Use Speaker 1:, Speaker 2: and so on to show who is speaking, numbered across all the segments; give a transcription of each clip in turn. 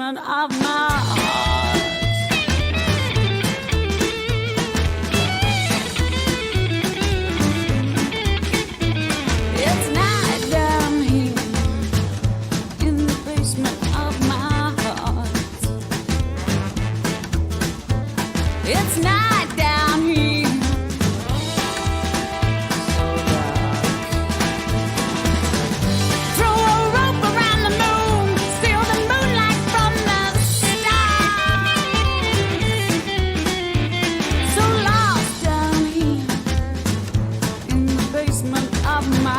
Speaker 1: basement of my heart. It's night down here in the basement of my heart. It's night down here. Of my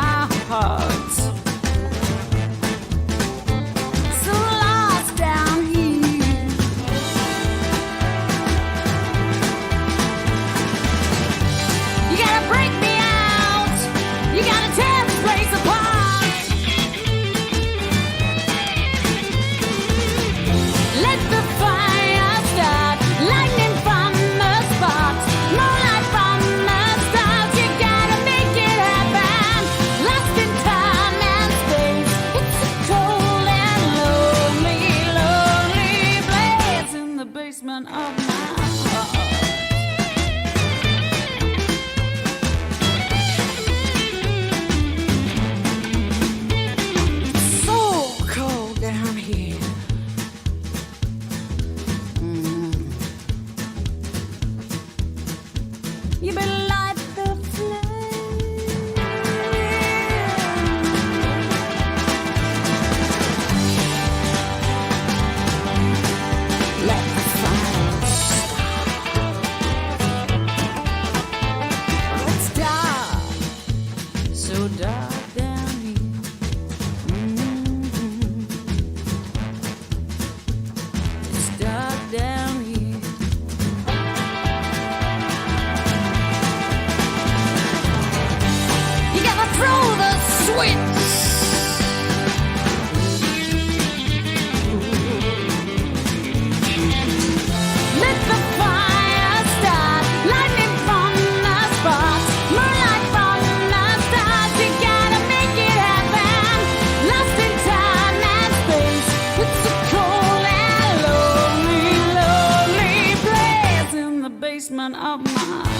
Speaker 1: basement of my heart.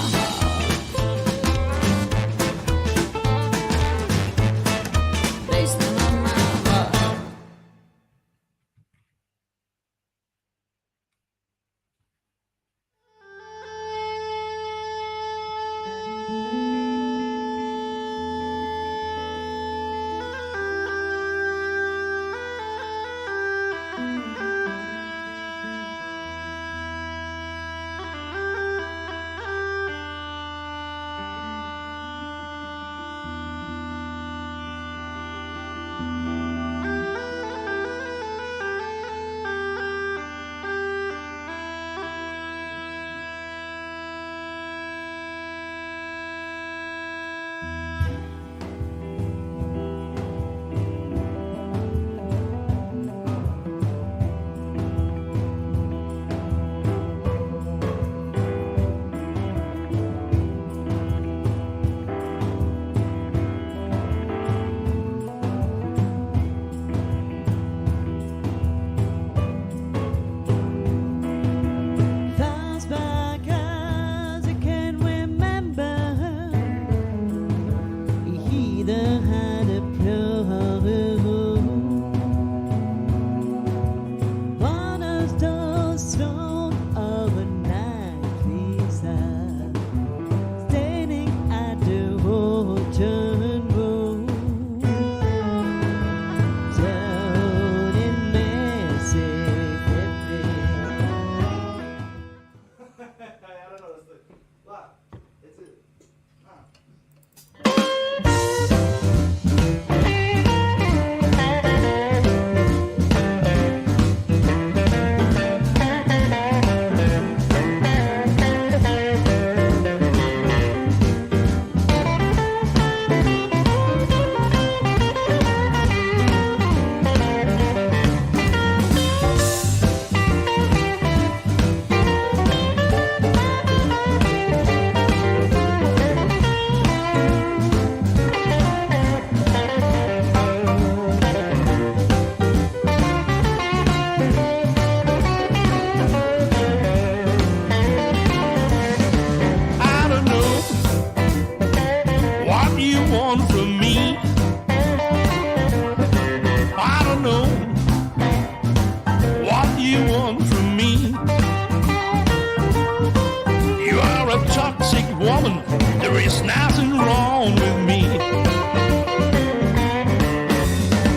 Speaker 2: is nothing wrong with me.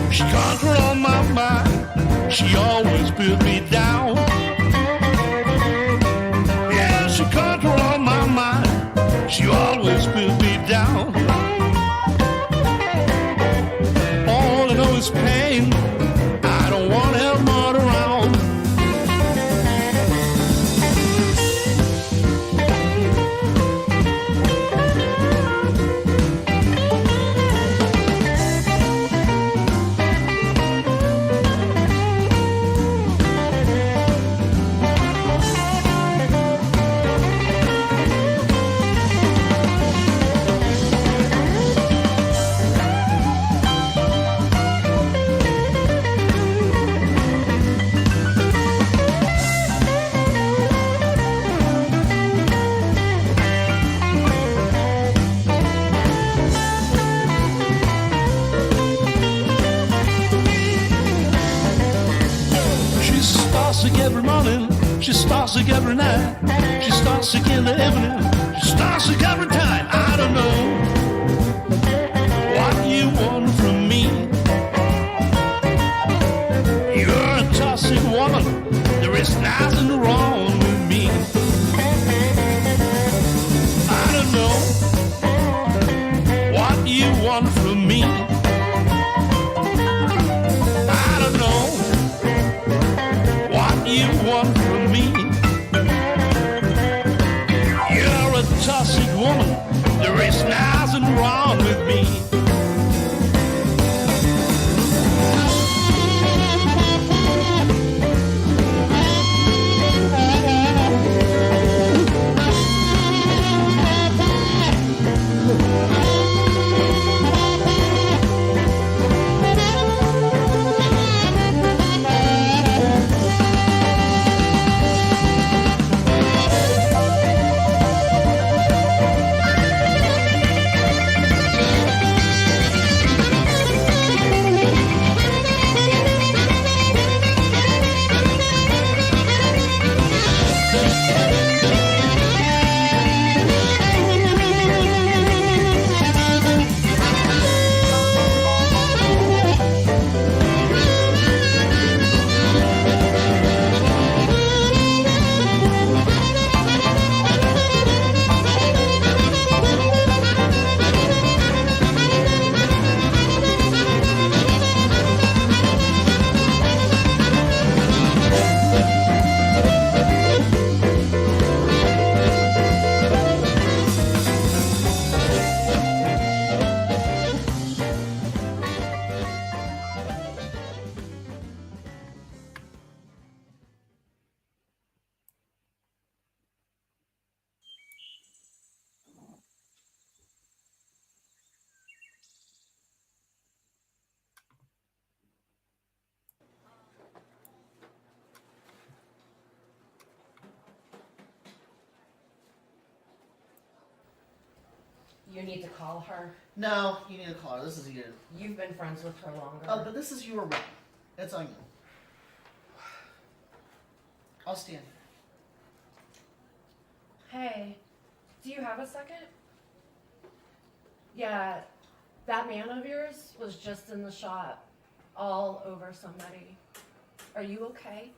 Speaker 2: She controls my mind, she always put me down. Yeah, she controls my mind, she always put me down. All I know is pain, I don't want her more around. Every morning, she starts sick every night. She starts sick in the evening, she starts sick every time. I don't know what you want from me. You're a toxic woman, there is nothing wrong with me. I don't know what you want from me. I don't know you want from me. You're a toxic woman, there is nothing wrong with me.
Speaker 3: You need to call her.
Speaker 4: No, you need to call her. This is you.
Speaker 3: You've been friends with her longer.
Speaker 4: Oh, but this is your room. It's on you. I'll stand.
Speaker 3: Hey, do you have a second? Yeah, that man of yours was just in the shop, all over somebody. Are you okay?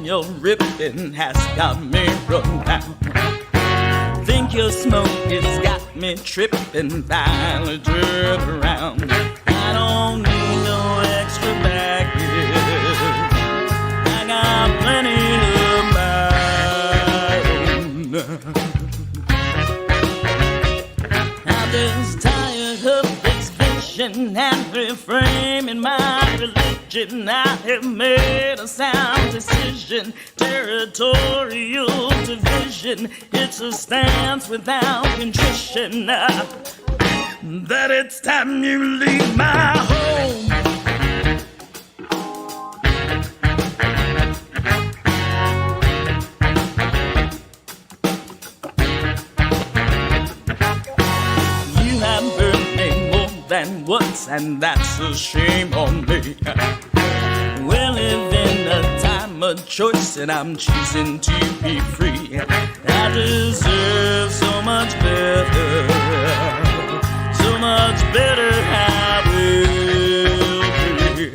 Speaker 5: Your ripping has got me run down. Think your smoke has got me tripping, finally turn around. I don't need no extra baggage, I got plenty of my own. I'm just tired of this vision and reframing my religion. I have made a sound decision, territorial division. It's a stance without contrition. that it's time you leave my home. You have burned me more than once, and that's a shame on me. We're living a time of choice, and I'm choosing to be free. I deserve so much better, so much better I will be.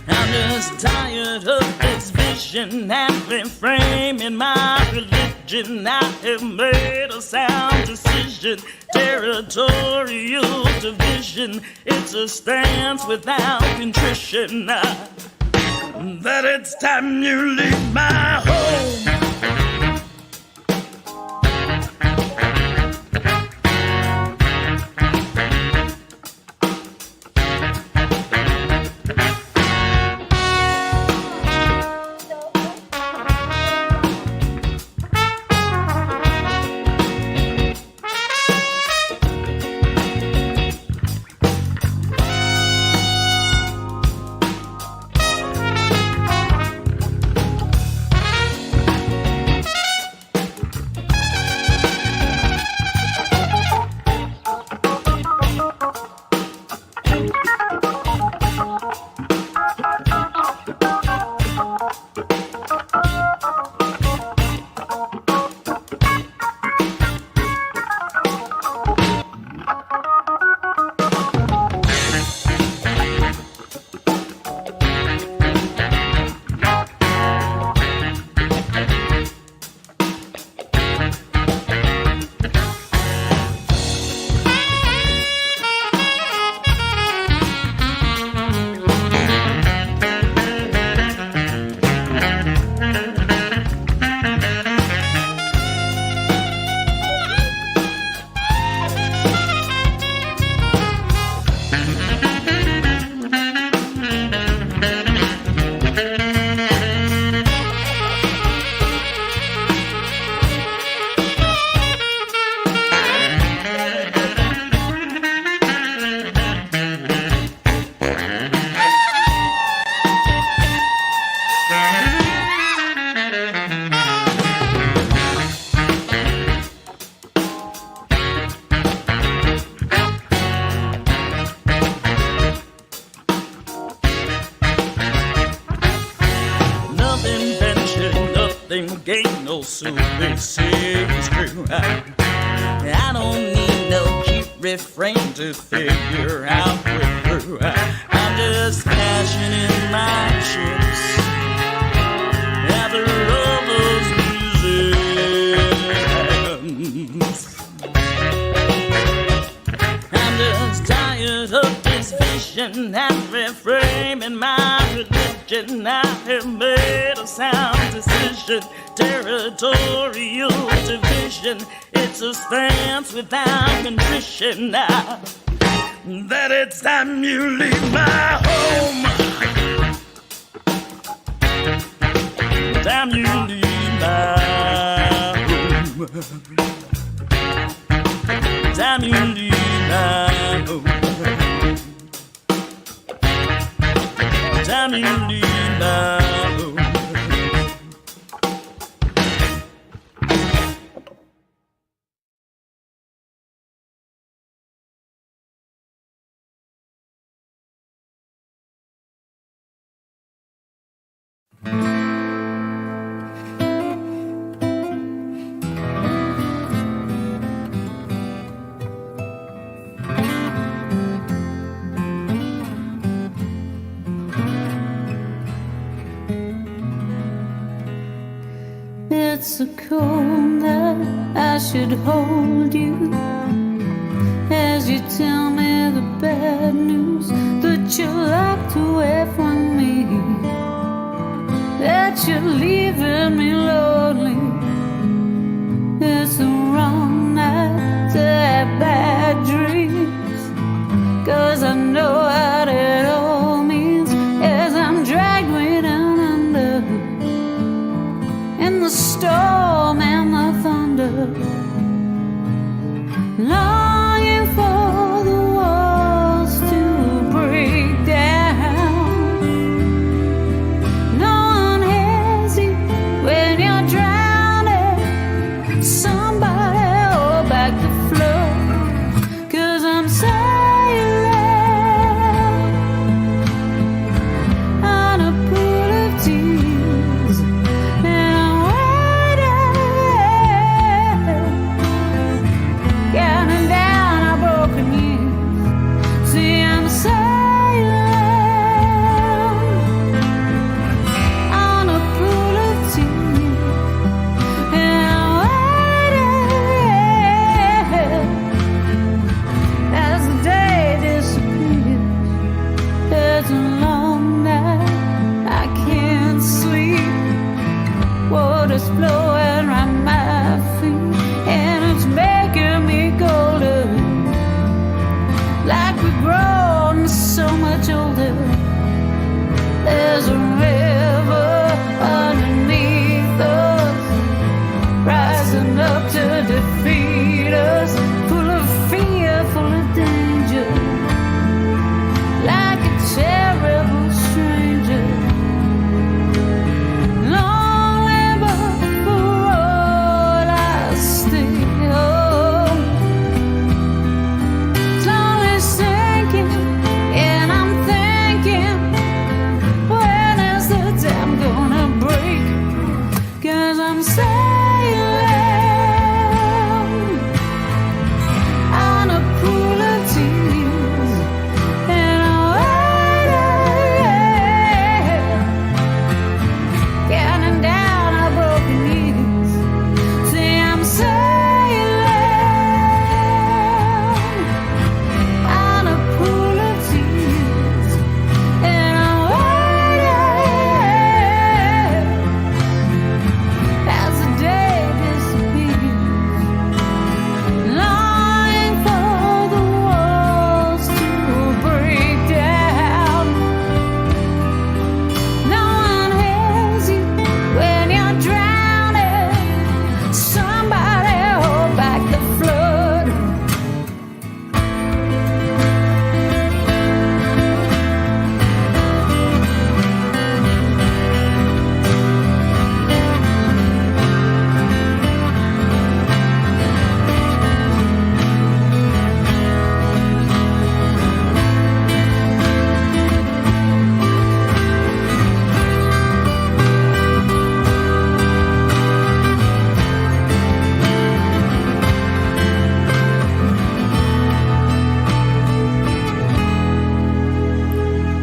Speaker 5: I'm just tired of this vision and reframing my religion. I have made a sound decision. Territorial division, it's a stance without contrition. That it's time you leave my home. Gain no soon, they say it's true. I don't need no cute refrain to figure out we're through. I'm just cashing in my chips after all those musicians. I'm just tired of this vision and reframing my religion. I have made a sound decision. Territorial division, it's a stance without contrition. That it's time you leave my home. Time you leave my home. Time you leave my home. Time you leave my home.
Speaker 1: It's so cold that I should hold you as you tell me the bad news that you're locked away from me, that you're leaving me lonely. It's the wrong night to have bad dreams, 'cause I know what it all means as I'm dragged way down under in the storm and the thunder. is flowing around my feet, and it's making me golden, like we've grown so much older. There's a river underneath us, rising up to defeat us, full of fear, full of danger, like a terrible stranger. Long live for all I stay home. Slowly sinking, and I'm thinking, when is the dam gonna break? 'Cause I'm sailing on a pool of tears, and I'm waiting, counting down our broken years. See, I'm sailing on a pool of tears, and I'm waiting as the day disappears, longing for the walls to break down. No one hears you when you're drowning. Somebody hold back the flood.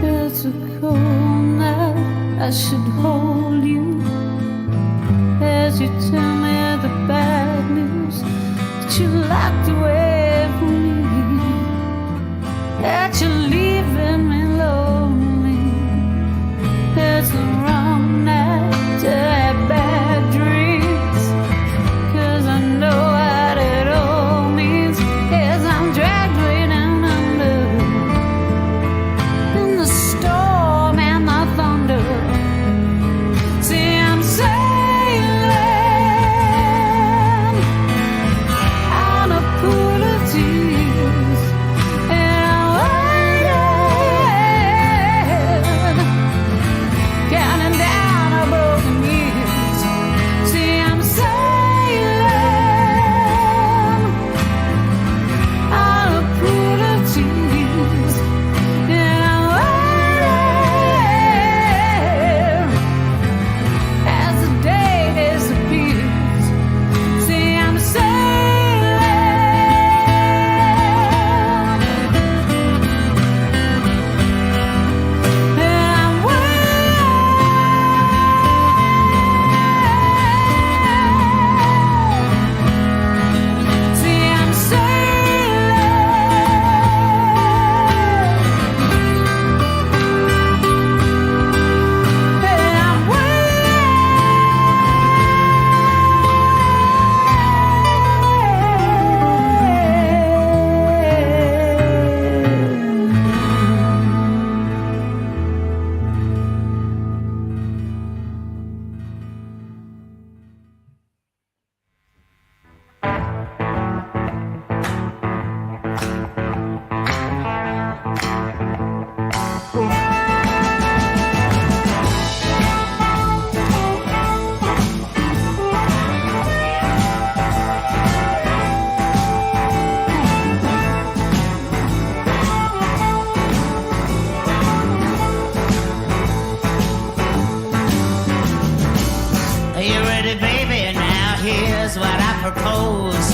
Speaker 1: It's a cold night, I should hold you as you tell me the bad news that you locked away from me, that you're leaving me lonely. It's the wrong night to have bad dreams, 'cause I know what it all means as I'm dragged way down under in the storm and the thunder. See, I'm sailing on a pool of tears, and I'm waiting, counting down our broken years. See, I'm sailing on a pool of tears, and I'm waiting as the day disappears. See, I'm sailing, and I'm waiting. See, I'm
Speaker 6: Are you ready, baby? Now here's what I propose.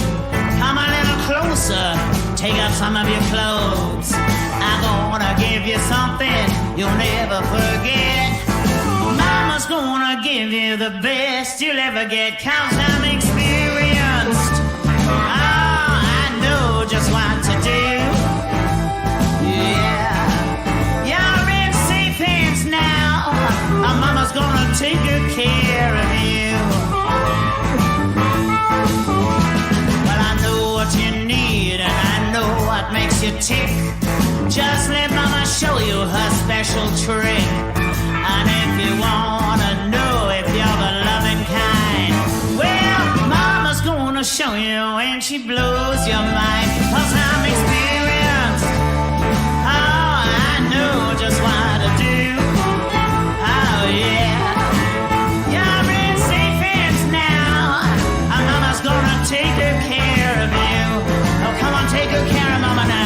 Speaker 6: Come a little closer, take off some of your clothes. I'm gonna give you something you'll never forget. Mama's gonna give you the best you'll ever get, 'cause I'm experienced. Oh, I know just what to do. Yeah, you're in safe hands now. Mama's gonna take good care of you. special trick. And if you wanna know if you're the loving kind, well, Mama's gonna show you and she blows your mind. 'Cause I'm experienced. Oh, I know just what to do. Oh, yeah. You're in safe hands now. And Mama's gonna take good care of you. Oh, come on, take good care of Mama now.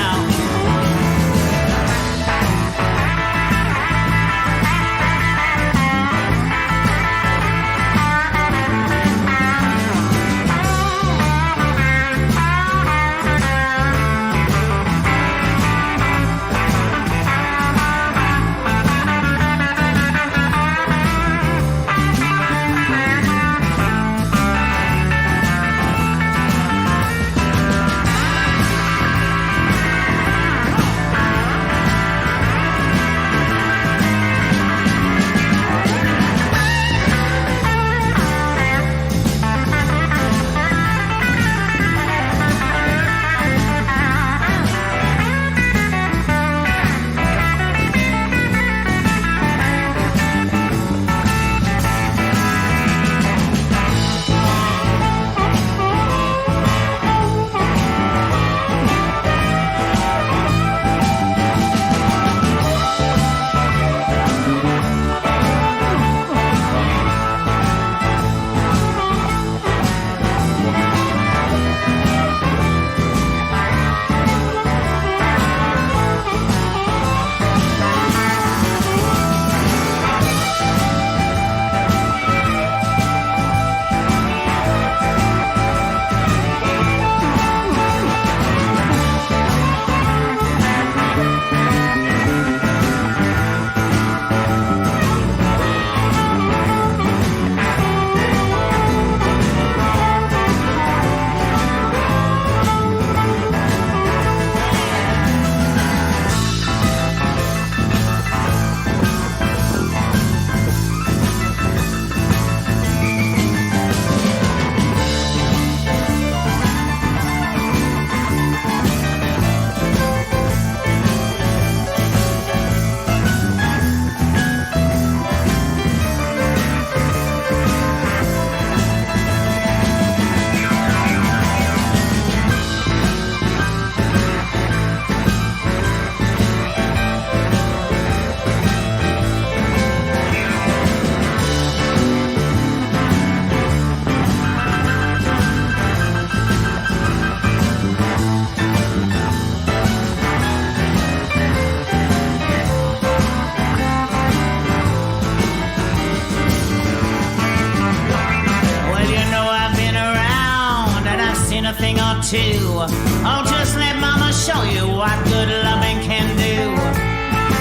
Speaker 6: Oh, just let Mama show you what good loving can do.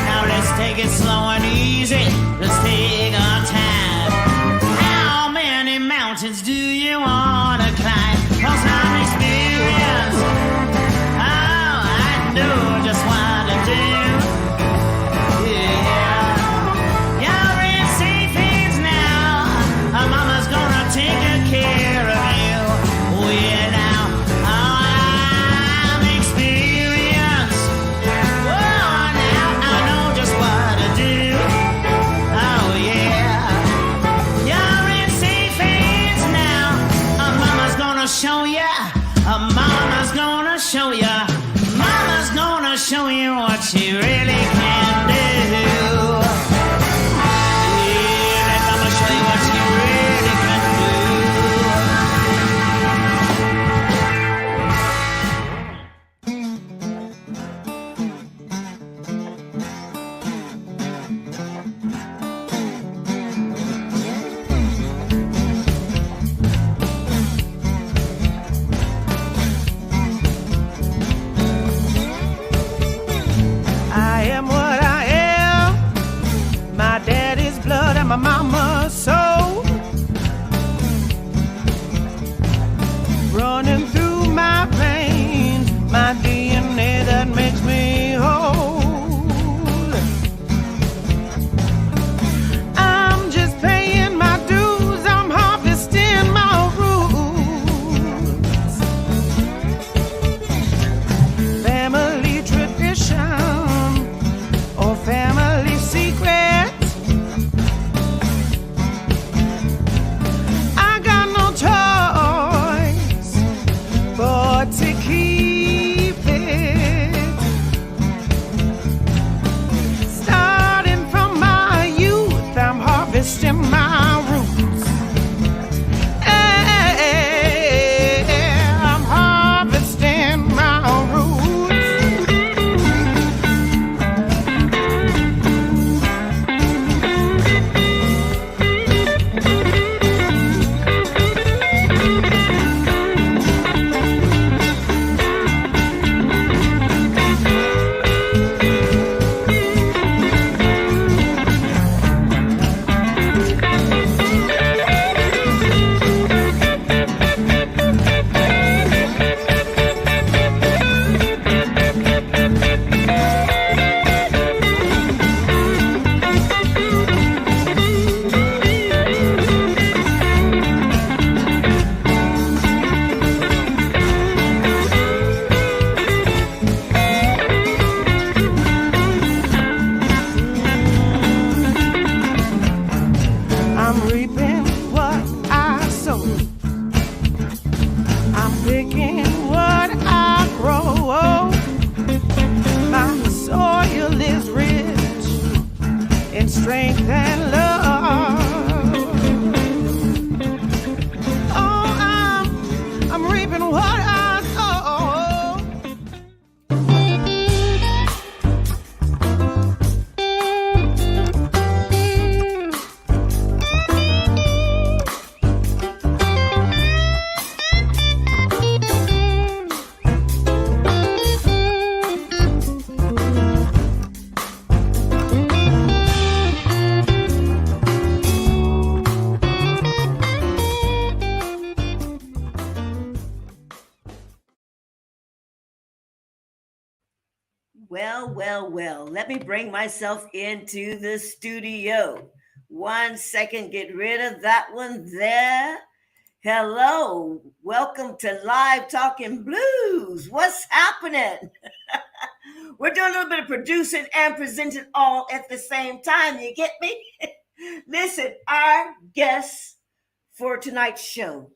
Speaker 6: Now let's take it slow and easy. Let's take our time. How many mountains do you want to climb? 'Cause I'm experienced. Oh, I know just what to do. Yeah. You're in safe hands now. Mama's gonna take good care of you. Oh, yeah, now.
Speaker 7: Well. Let me bring myself into the studio. 1 second, get rid of that one there. Hello, welcome to Live Talking Blues. What's happening? We're doing a little bit of producing and presenting all at the same time. You get me? Listen, our guest for tonight's show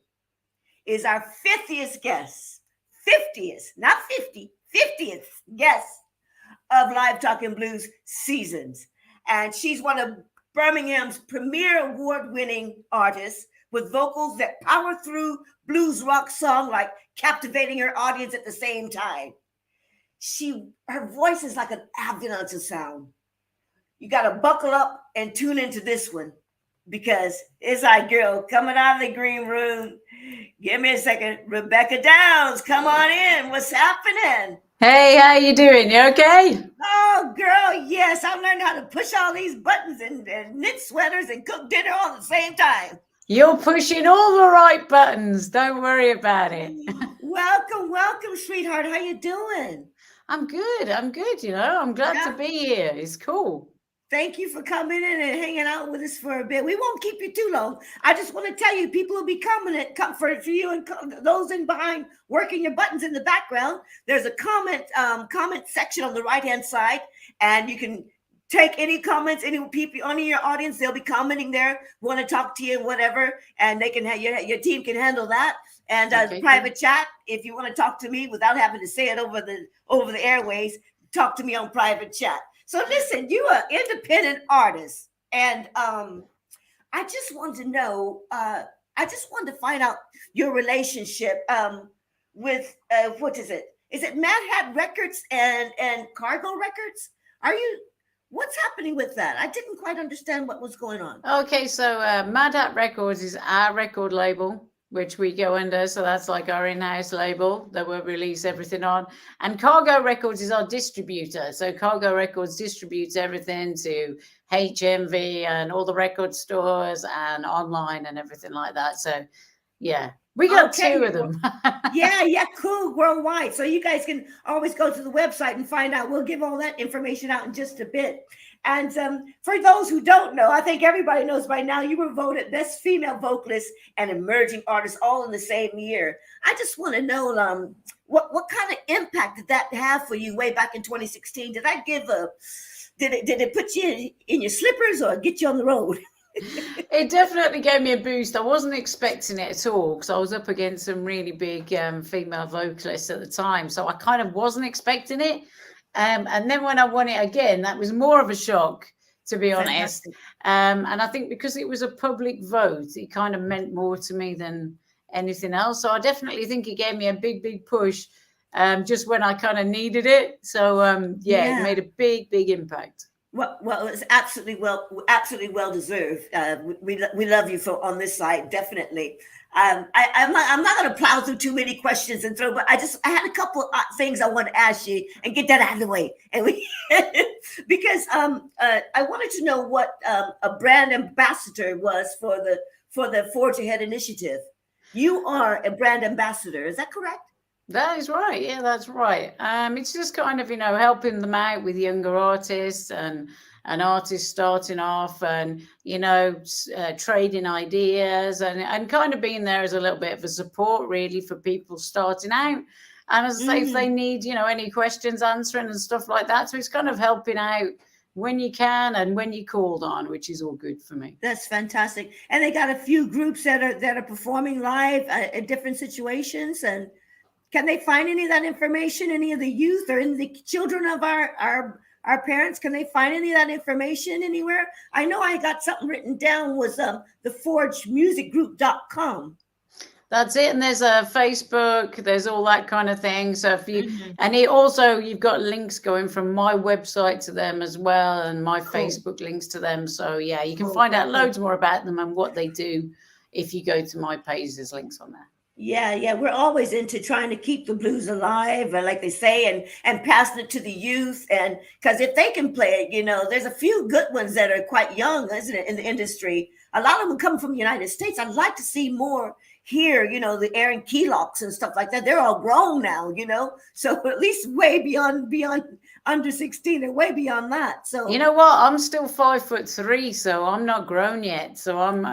Speaker 7: is our 50th guest. 50th, not 50, 50th guest of Live Talking Blues seasons. And she's one of Birmingham's premier award-winning artists with vocals that power through blues rock song like captivating her audience at the same time. Her voice is like an avalanche of sound. You got to buckle up and tune into this one because it's our girl coming out of the green room. Give me a second. Rebecca Downs, come on in. What's happening?
Speaker 1: Hey, how you doing? You okay?
Speaker 7: Oh, girl, yes. I'm learning how to push all these buttons and knit sweaters and cook dinner all at the same time.
Speaker 1: You're pushing all the right buttons. Don't worry about it.
Speaker 7: Welcome, sweetheart. How you doing?
Speaker 1: I'm good. I'm glad to be here. It's cool.
Speaker 7: Thank you for coming in and hanging out with us for a bit. We won't keep you too long. I just want to tell you, people will be coming for you and those in behind working your buttons in the background. There's a comment section on the right-hand side, and you can take any comments, any people on your audience. They'll be commenting there, want to talk to you and whatever, and they can have your team can handle that. And private chat, if you want to talk to me without having to say it over the airways, talk to me on private chat. So listen, you are an independent artist, and I just want to know. I just wanted to find out your relationship with what is it? Is it Mad Hat Records and Cargo Records? What's happening with that? I didn't quite understand what was going on.
Speaker 1: Okay, so Mad Hat Records is our record label, which we go under. So that's like our in-house label that we'll release everything on. And Cargo Records is our distributor. So Cargo Records distributes everything to HMV and all the record stores and online and everything like that. So yeah, we got two of them.
Speaker 7: yeah, cool, worldwide. So you guys can always go to the website and find out. We'll give all that information out in just a bit. And for those who don't know, I think everybody knows by now, you were voted Best Female Vocalist and Emerging Artist all in the same year. I just want to know what kind of impact did that have for you way back in 2016? Did it put you in your slippers or get you on the road?
Speaker 1: It definitely gave me a boost. I wasn't expecting it at all because I was up against some really big female vocalists at the time. So I kind of wasn't expecting it. And then when I won it again, that was more of a shock, to be honest. And I think because it was a public vote, it kind of meant more to me than anything else. So I definitely think it gave me a big push just when I kind of needed it. So, it made a big impact.
Speaker 7: Well, it's absolutely well deserved. We love you on this side, definitely. I'm not going to plow through too many questions and throw, but I had a couple of things I want to ask you and get that out of the way. And because I wanted to know what a brand ambassador was for the Forge Ahead initiative. You are a brand ambassador, is that correct?
Speaker 1: That is right. Yeah, that's right. It's just kind of, helping them out with younger artists and artists starting off and, trading ideas and kind of being there as a little bit of a support really for people starting out. And as I say, if they need, any questions answering and stuff like that. So it's kind of helping out when you can and when you called on, which is all good for me.
Speaker 7: That's fantastic. And they got a few groups that are performing live in different situations. And can they find any of that information, any of the youth or any of the children of our parents? Can they find any of that information anywhere? I know I got something written down was theforgemusicgroup.com.
Speaker 1: That's it. And there's a Facebook, there's all that kind of thing. So if you, and you've got links going from my website to them as well. And my Facebook links to them. So yeah, you can find out loads more about them and what they do if you go to my page. There's links on there.
Speaker 7: Yeah. We're always into trying to keep the blues alive, like they say, and passing it to the youth. And because if they can play it, there's a few good ones that are quite young, isn't it, in the industry? A lot of them come from the United States. I'd like to see more here, the Aaron Keelocks and stuff like that. They're all grown now, so at least way beyond under 16 and way beyond that. So
Speaker 1: You know what? I'm still 5'3", so I'm not grown yet. So I'm.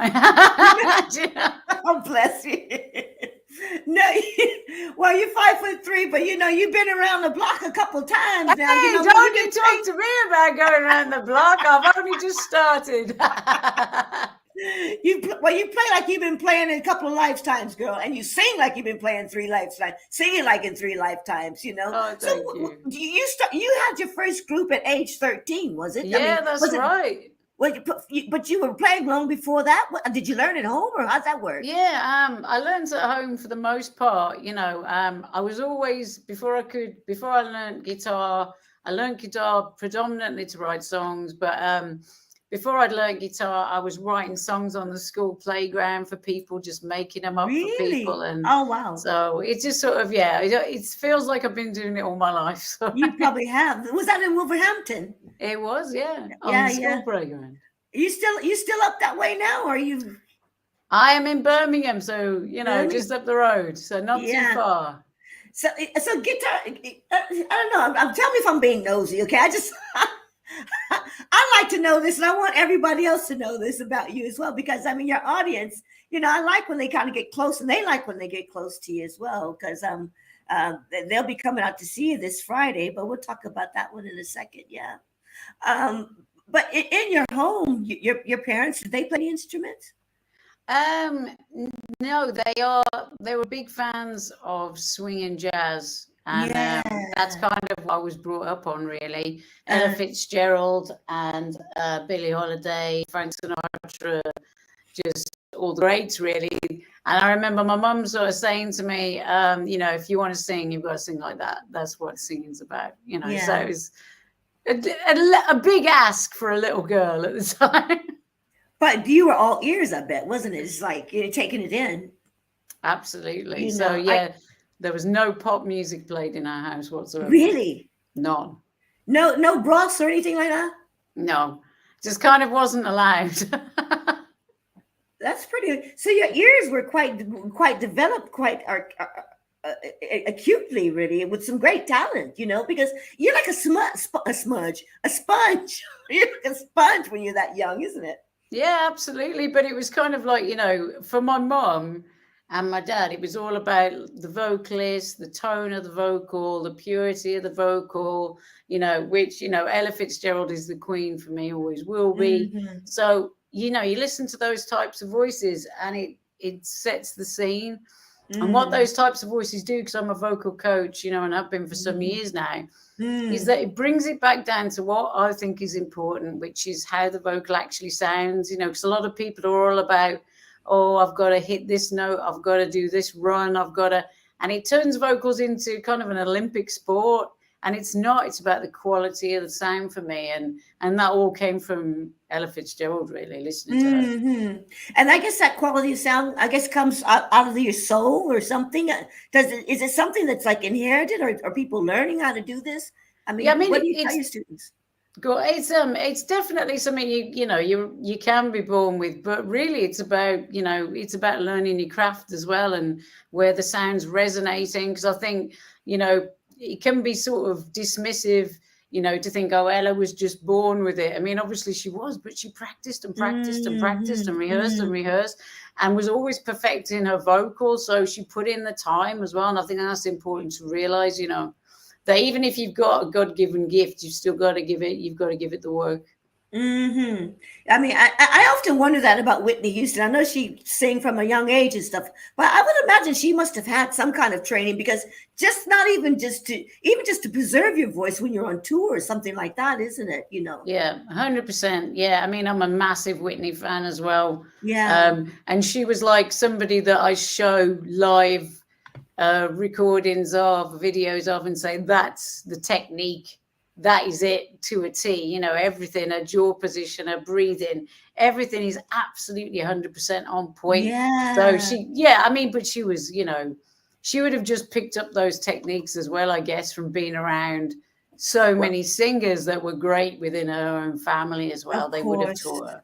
Speaker 7: oh, bless you. No, well, you're 5'3", but you've been around the block a couple times now.
Speaker 1: Hey, don't you talk to me about going around the block. I've only just started.
Speaker 7: You play like you've been playing in a couple of lifetimes, girl, and you sing like you've been playing 3 lifetimes, singing like in 3 lifetimes.
Speaker 1: Oh,
Speaker 7: so
Speaker 1: thank you.
Speaker 7: you had your first group at age 13, was it?
Speaker 1: Yeah, that's right.
Speaker 7: Well, but you were playing long before that. Did you learn at home, or how's that work?
Speaker 1: Yeah, I learned at home for the most part. I was always before I learned guitar. I learned guitar predominantly to write songs, but before I'd learned guitar, I was writing songs on the school playground for people, just making them up for people. And
Speaker 7: oh, wow!
Speaker 1: So it's just sort of it feels like I've been doing it all my life. So
Speaker 7: you probably have. Was that in Wolverhampton?
Speaker 1: It was, yeah, on the school playground.
Speaker 7: You still up that way now, or are you?
Speaker 1: I am in Birmingham, so just up the road, so not too far.
Speaker 7: So guitar. I don't know. Tell me if I'm being nosy, okay? I like to know this, and I want everybody else to know this about you as well, because your audience, I like when they kind of get close, and they like when they get close to you as well, because they'll be coming out to see you this Friday, but we'll talk about that one in a second. Yeah. But in your home, your parents, did they play instruments?
Speaker 1: No, they were big fans of swing and jazz. And that's kind of what I was brought up on, really. Ella Fitzgerald and Billie Holiday, Frank Sinatra, just all the greats, really. And I remember my mum sort of saying to me, if you want to sing, you've got to sing like that. That's what singing's about, So it was a big ask for a little girl at the time.
Speaker 7: But you were all ears, I bet, wasn't it? It's like taking it in.
Speaker 1: Absolutely. There was no pop music played in our house whatsoever.
Speaker 7: Really?
Speaker 1: None.
Speaker 7: No Bros or anything like that?
Speaker 1: No. Just kind of wasn't allowed.
Speaker 7: That's pretty. So your ears were quite developed, quite acutely, really, with some great talent, because you're like a sponge. You're like a sponge when you're that young, isn't it?
Speaker 1: Yeah, absolutely. But it was kind of like, for my mom and my dad, it was all about the vocalist, the tone of the vocal, the purity of the vocal, which, Ella Fitzgerald is the queen for me, always will be. Mm-hmm. So, you listen to those types of voices and it sets the scene. Mm. And what those types of voices do, because I'm a vocal coach, and I've been for some years now, is that it brings it back down to what I think is important, which is how the vocal actually sounds, because a lot of people are all about, oh, I've got to hit this note, I've got to do this run, and it turns vocals into kind of an Olympic sport. And it's not, it's about the quality of the sound for me. And that all came from Ella Fitzgerald, really, listening to her.
Speaker 7: And I guess that quality of sound, comes out of your soul or something. Is it something that's like inherited, or are people learning how to do this? What do you tell your students?
Speaker 1: It's definitely something you can be born with, but really it's about learning your craft as well, and where the sound's resonating. Because I think, it can be sort of dismissive, to think, oh, Ella was just born with it. I mean, obviously she was, but she practiced and practiced and practiced and rehearsed and was always perfecting her vocals. So she put in the time as well. And I think that's important to realize, that even if you've got a God-given gift, you've got to give it the work.
Speaker 7: Mm-hmm. I mean, I often wonder that about Whitney Houston. I know she sang from a young age and stuff, but I would imagine she must have had some kind of training, because just to preserve your voice when you're on tour or something like that, isn't it?
Speaker 1: Yeah, 100%. Yeah, I mean, I'm a massive Whitney fan as well.
Speaker 7: Yeah.
Speaker 1: And she was like somebody that I show live recordings of, videos of, and say that's the technique that is it to a T. You know, everything, her jaw position, her breathing, everything is absolutely 100% on point.
Speaker 7: Yeah.
Speaker 1: So I mean, but she was, you know, she would have just picked up those techniques as well, I guess, from being around so many singers that were great within her own family as well. They would have taught her.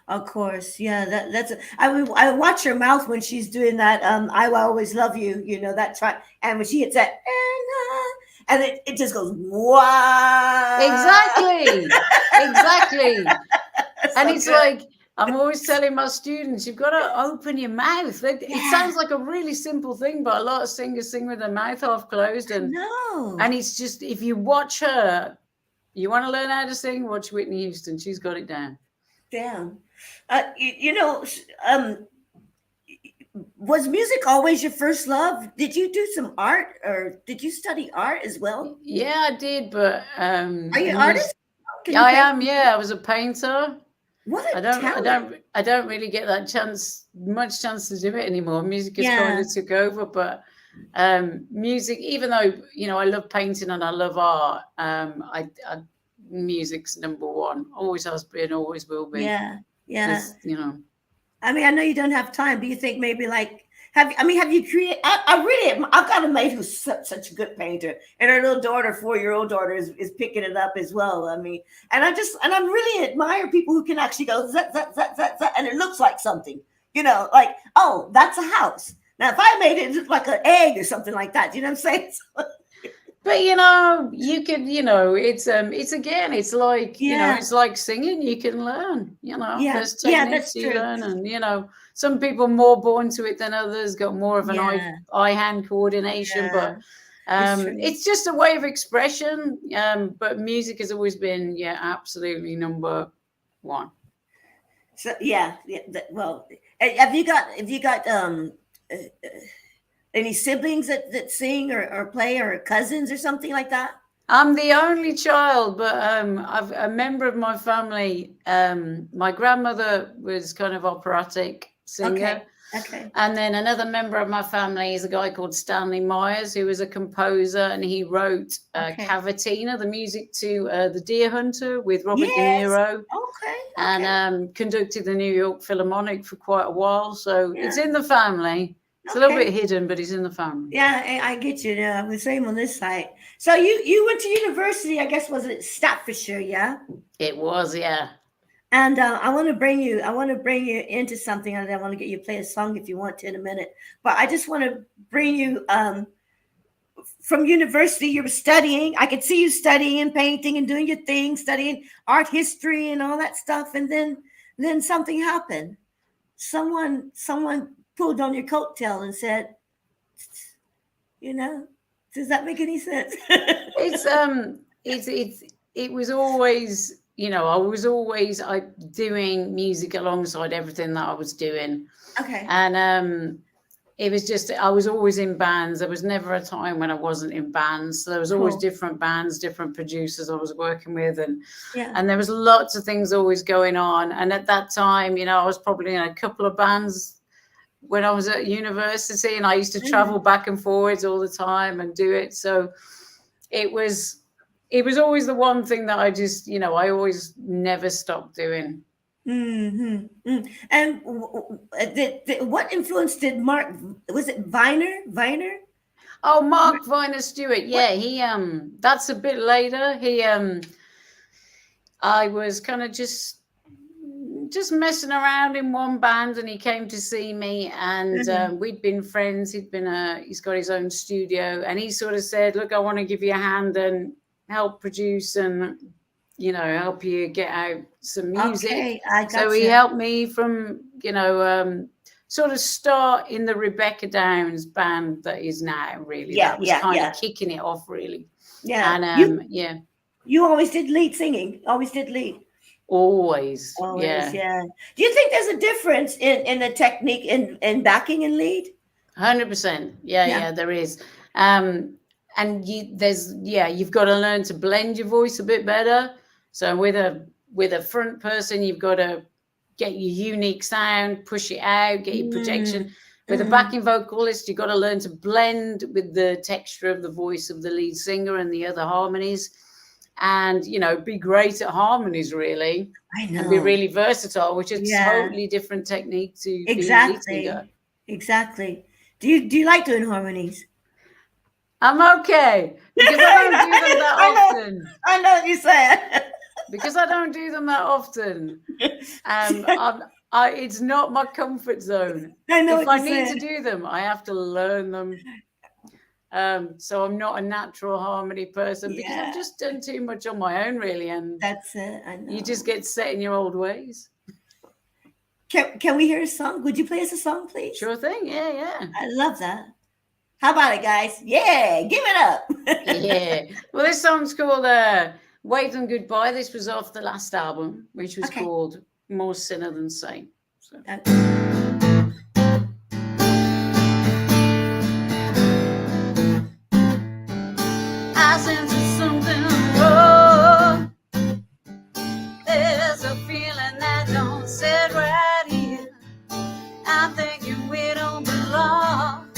Speaker 7: Of course, yeah. That's. I watch her mouth when she's doing that. I will always love you. You know that try, and when she hits that, and it just goes wow.
Speaker 1: Exactly. And it's like, I'm always telling my students, you've got to open your mouth. It sounds like a really simple thing, but a lot of singers sing with their mouth half closed, and it's just, if you watch her, you want to learn how to sing, watch Whitney Houston. She's got it down.
Speaker 7: Damn. Was music always your first love? Did you do some art, or did you study art as well?
Speaker 1: Yeah, I did, but
Speaker 7: are you an artist?
Speaker 1: I am. Yeah, I was a painter.
Speaker 7: What a talent.
Speaker 1: I don't really get much chance to do it anymore. Music has kind of took over, but music, even though, you know, I love painting and I love art, music's number one. Always has been, always will be.
Speaker 7: Yeah.
Speaker 1: You know.
Speaker 7: I mean, I know you don't have time, but you think maybe like, have you created? I've got a mate who's such a good painter, and her little daughter, 4-year-old daughter, is picking it up as well. I mean, and I really admire people who can actually go zat, zat, zat, zat, zat, and it looks like something, you know, like, oh, that's a house. Now, if I made it look like an egg or something like that, you know what I'm saying?
Speaker 1: But, you know, you could, you know, it's again, it's like, you know, it's like singing. You can learn, you know, there's techniques you learn, and, you know, some people more born to it than others, got more of an eye-hand coordination, but it's just a way of expression. But music has always been, absolutely number one.
Speaker 7: So, well, have you got any siblings that sing or play, or cousins or something like that?
Speaker 1: I'm the only child, but I've a member of my family. My grandmother was kind of operatic singer.
Speaker 7: Okay.
Speaker 1: And then another member of my family is a guy called Stanley Myers, who was a composer, and he wrote Cavatina, the music to The Deer Hunter with Robert De Niro.
Speaker 7: Okay.
Speaker 1: And conducted the New York Philharmonic for quite a while. So it's in the family. It's a little bit hidden, but it's in the family.
Speaker 7: Yeah, I get you. I'm the same on this side. So you went to university, I guess, was it Staffordshire? Yeah,
Speaker 1: it was. Yeah.
Speaker 7: And I want to bring you into something, and I want to get you to play a song if you want to in a minute. But I just want to bring you from university. You were studying. I could see you studying and painting and doing your thing, studying art history and all that stuff. And then something happened. Someone pulled on your coattail and said, you know, does that make any sense?
Speaker 1: It was always, you know, I was always doing music alongside everything that I was doing.
Speaker 7: Okay.
Speaker 1: And it was just, I was always in bands. There was never a time when I wasn't in bands. So there was always different bands, different producers I was working with. And there was lots of things always going on. And at that time, you know, I was probably in a couple of bands when I was at university, and I used to travel back and forwards all the time and do it. So it was always the one thing that I just, you know, I always never stopped doing.
Speaker 7: Mm-hmm. And what influence did Mark, was it Viner?
Speaker 1: Oh, Mark Viner Stewart. Yeah, he, that's a bit later. He, I was kind of just messing around in one band, and he came to see me, and we'd been friends. He's got his own studio, and he sort of said, look, I want to give you a hand and help produce and, you know, help you get out some music. Okay, so he helped me from, you know, sort of start in the Rebecca Downs band that is now, really. That was kind of kicking it off, really. Yeah. And
Speaker 7: you always did lead singing, always did lead.
Speaker 1: Always,
Speaker 7: yeah. Do you think there's a difference in the technique in backing and lead?
Speaker 1: 100%. Yeah, there is. And you've got to learn to blend your voice a bit better. So with a front person, you've got to get your unique sound, push it out, get your projection. With a backing vocalist, you've got to learn to blend with the texture of the voice of the lead singer and the other harmonies. and be great at harmonies, really,
Speaker 7: I know.
Speaker 1: and be really versatile, which is
Speaker 7: Yeah.
Speaker 1: totally different technique to being a lead
Speaker 7: Exactly.
Speaker 1: singer.
Speaker 7: Exactly. Do you like doing harmonies?
Speaker 1: I'm okay because I don't do them that often.
Speaker 7: I know what you said.
Speaker 1: Because I don't do them that often. It's not my comfort zone.
Speaker 7: I know
Speaker 1: If
Speaker 7: what
Speaker 1: I
Speaker 7: you
Speaker 1: need
Speaker 7: said.
Speaker 1: to do them, I have to learn them. So I'm not a natural harmony person because
Speaker 7: Yeah.
Speaker 1: I've just done too much on my own, really, and
Speaker 7: That's it. I know.
Speaker 1: you just get set in your old ways.
Speaker 7: Can we hear a song? Would you play us a song, please?
Speaker 1: Sure thing. Yeah.
Speaker 7: I love that. How about it, guys? Yeah, give it up.
Speaker 1: Yeah. Well, this song's called Wave Them Goodbye. This was off the last album, which was
Speaker 7: Okay.
Speaker 1: called More Sinner Than Saint. So. I sense there's something wrong. There's a feeling that don't sit right here. I'm thinking we don't belong.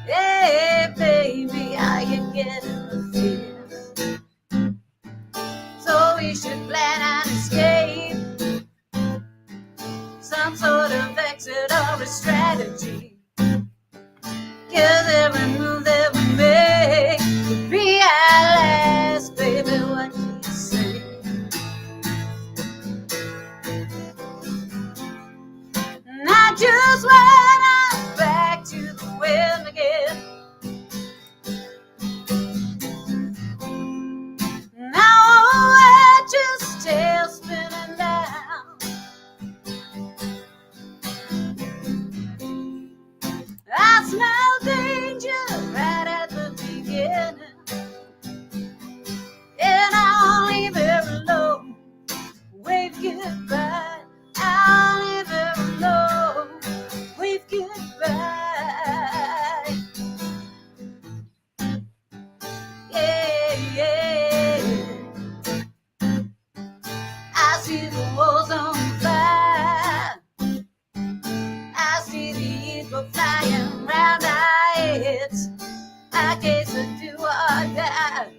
Speaker 1: Hey, baby, how you getting the feel? So we should plan an escape, some sort of exit or a strategy. 'Cause every move that we make could be our last, baby. What do you say? And I just went out back to the wind again. Now we're just still spinning down. I smell danger right at the beginning, and I'll leave her alone. Wave goodbye, I'll leave her alone. Wave goodbye. Yeah. I see the walls on fire. I see the eagle flying round our heads. I guess I do or die.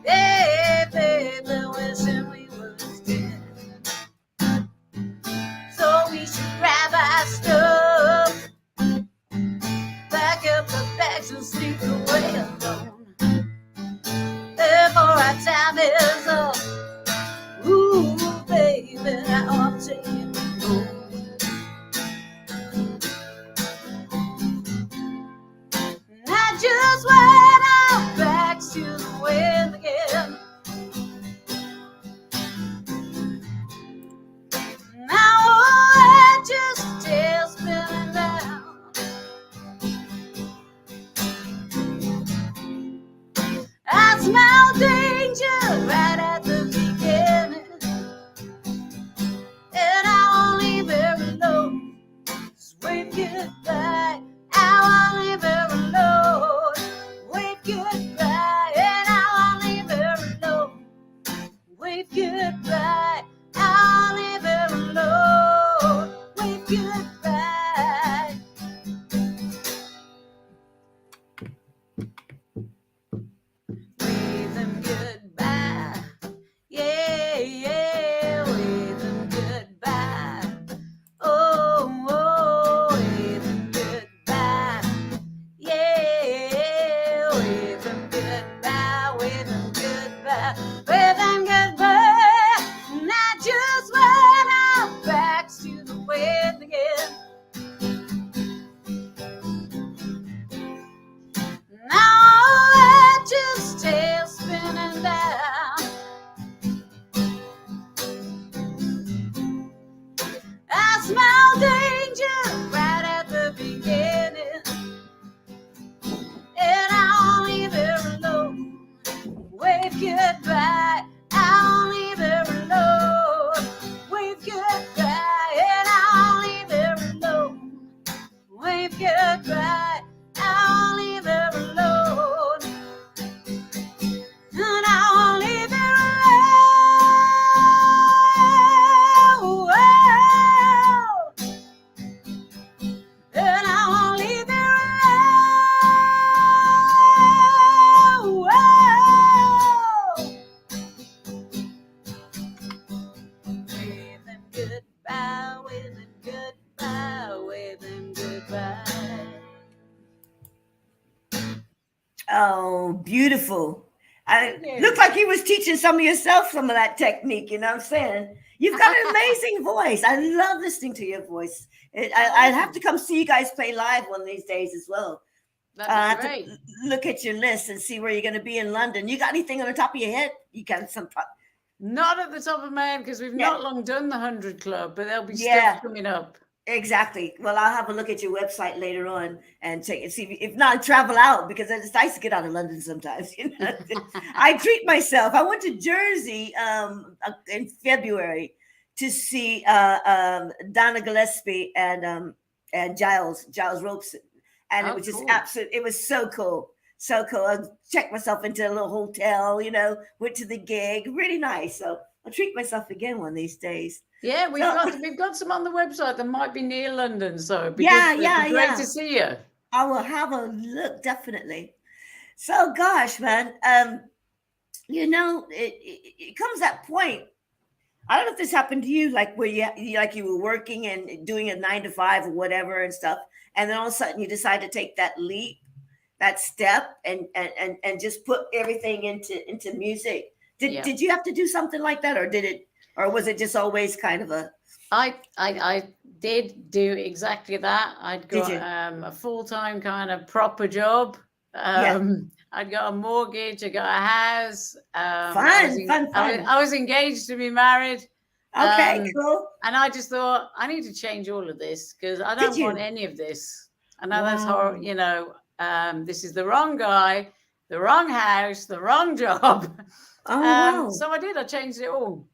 Speaker 1: Hey, baby, wishing we was dead. So we should grab our stuff, pack up the bags and sneak away alone before our time is up. Ooh, baby, I'll take you home. And I just went out back to the wind again. Now we're just still spinning down. I smell danger right at the beginning, and I won't leave her alone. Just wave goodbye, I won't leave her alone. Wave goodbye, and I won't leave her alone. Wave goodbye, I'll leave her alone. Wave goodbye. Wave them goodbye. Yeah, wave them goodbye. Oh, wave them goodbye. Yeah, wave them goodbye, wave them goodbye, wave them goodbye. And I just went out back to the wind again. Now we're just still spinning down. I smell danger right at the beginning, and I'll leave her alone. Wave goodbye, I'll leave her alone. Wave goodbye, and I'll leave her alone. Wave goodbye, I'll leave her alone. And I'll leave her alone. And I won't leave her alone.
Speaker 7: Oh, beautiful. I
Speaker 1: Yes.
Speaker 7: looked like you was teaching some of yourself some of that technique, you know what I'm saying? You've got an amazing voice. I love listening to your voice. I'd have to come see you guys play live one of these days as well. I
Speaker 1: That'd
Speaker 7: have
Speaker 1: be great.
Speaker 7: to look at your list and see where you're going to be in London. You got anything on the top of your head? You got some?
Speaker 1: Not at the top of my head because we've
Speaker 7: Yeah.
Speaker 1: not long done the 100 Club, but there'll be
Speaker 7: Yeah.
Speaker 1: stuff coming up.
Speaker 7: Exactly. Well, I'll have a look at your website later on and check and see if not travel out, because it's nice to get out of London sometimes. You know, I treat myself. I went to Jersey in February to see Donna Gillespie and Giles Ropes, and it was just
Speaker 1: cool.
Speaker 7: absolute. It was so cool. So cool. I checked myself into a little hotel, you know, went to the gig. Really nice. So I'll treat myself again one of these days.
Speaker 1: Yeah, we've got some on the website that might be near London, so it'd be
Speaker 7: Yeah,
Speaker 1: good,
Speaker 7: yeah,
Speaker 1: it'd be great
Speaker 7: yeah.
Speaker 1: to see you.
Speaker 7: I will have a look, definitely. So, gosh, man, you know, it comes that point. I don't know if this happened to you, like where you were working and doing a 9 to 5 or whatever and stuff, and then all of a sudden you decide to take that leap, that step, and just put everything into music. Did you have to do something like that, or was it just always kind of a?
Speaker 1: I did do exactly that. I'd got a full-time kind of proper job. I'd got a mortgage. I got a house.
Speaker 7: Fun.
Speaker 1: I was engaged to be married.
Speaker 7: Okay, cool.
Speaker 1: And I just thought I need to change all of this because I don't want any of this. I know that's how, you know, this is the wrong guy, the wrong house, the wrong job.
Speaker 7: Oh, wow.
Speaker 1: So I did. I changed it all.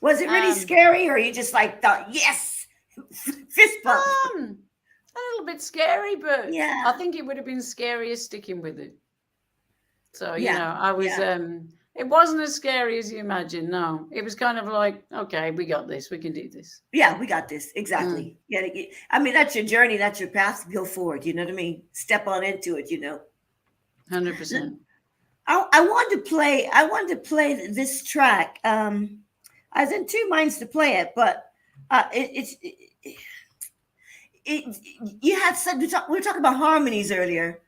Speaker 7: Was it really scary, or you just like thought, yes, fist bump?
Speaker 1: A little bit scary, but
Speaker 7: yeah,
Speaker 1: I think it would have been scarier sticking with it. So, you know, I was, it wasn't as scary as you imagine. No, it was kind of like, okay, we got this. We can do this.
Speaker 7: Yeah, we got this. Exactly. Yeah. I mean, that's your journey. That's your path. Go forward. You know what I mean? Step on into it, you know.
Speaker 1: 100%.
Speaker 7: I wanted to play this track. I was in two minds to play it, but you had said we were talking about harmonies earlier,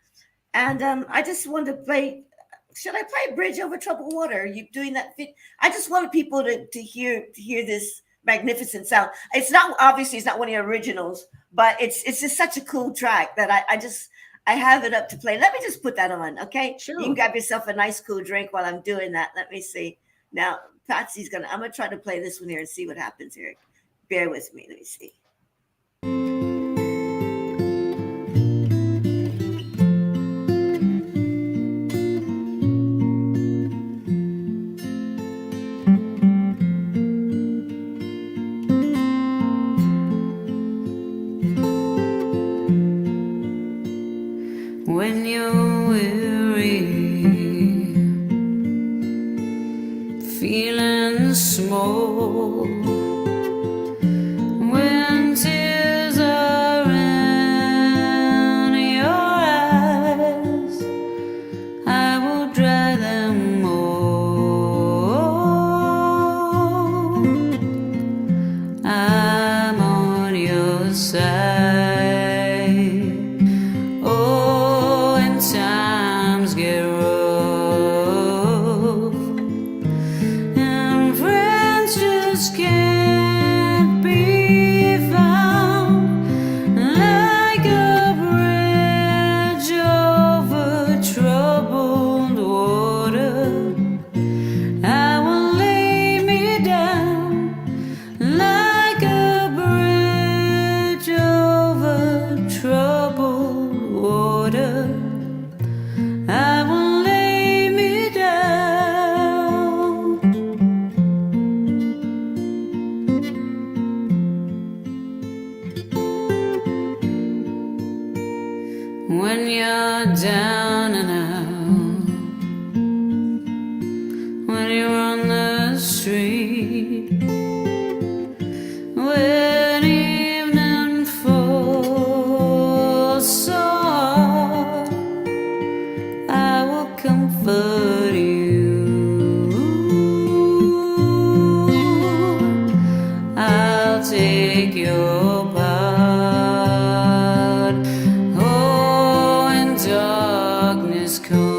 Speaker 7: and I just wanted to play. Should I play "Bridge Over Troubled Water"? Are you doing that? I just wanted people to hear this magnificent sound. It's not one of your originals, but it's just such a cool track that I have it up to play. Let me just put that on, okay?
Speaker 1: Sure.
Speaker 7: You can grab yourself a nice cool drink while I'm doing that. Let me see. Now, Patsy's I'm gonna try to play this one here and see what happens here. Bear with me. Let me see.
Speaker 1: When you're weary, feeling small, when tears are in your eyes, I will dry them all. I'm on your side. Times get rough, and friends just can't be found, like a bridge over troubled water. I will lay me down like a bridge over troubled water. I will lay me down. When you're down and out, when you're on the street, when evening falls so hard, I will comfort you. I'll take your part. Oh, when darkness comes,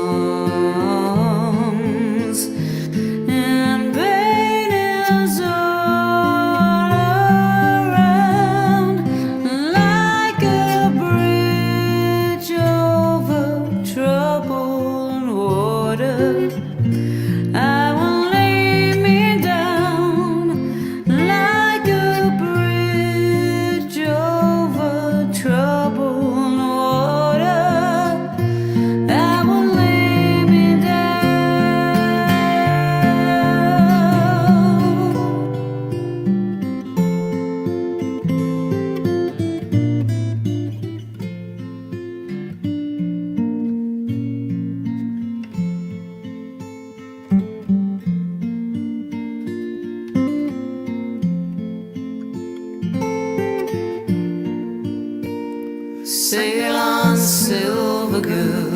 Speaker 1: sail on, silver girl,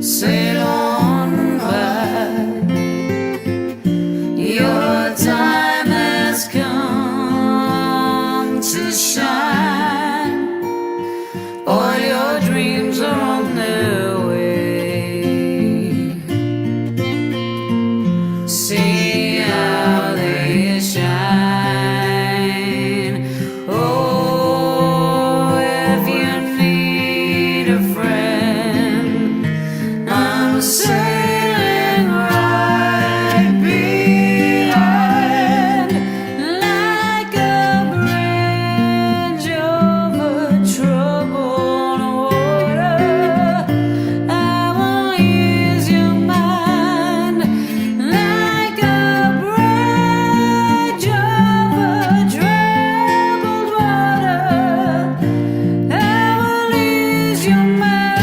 Speaker 1: sail on by. Your time has come to shine. All your dreams are on their way. See how they shine. Oh, if you need a friend, I'm sailing right behind, like a bridge over troubled water. I will ease your mind, like a bridge over troubled water. I will ease your mind.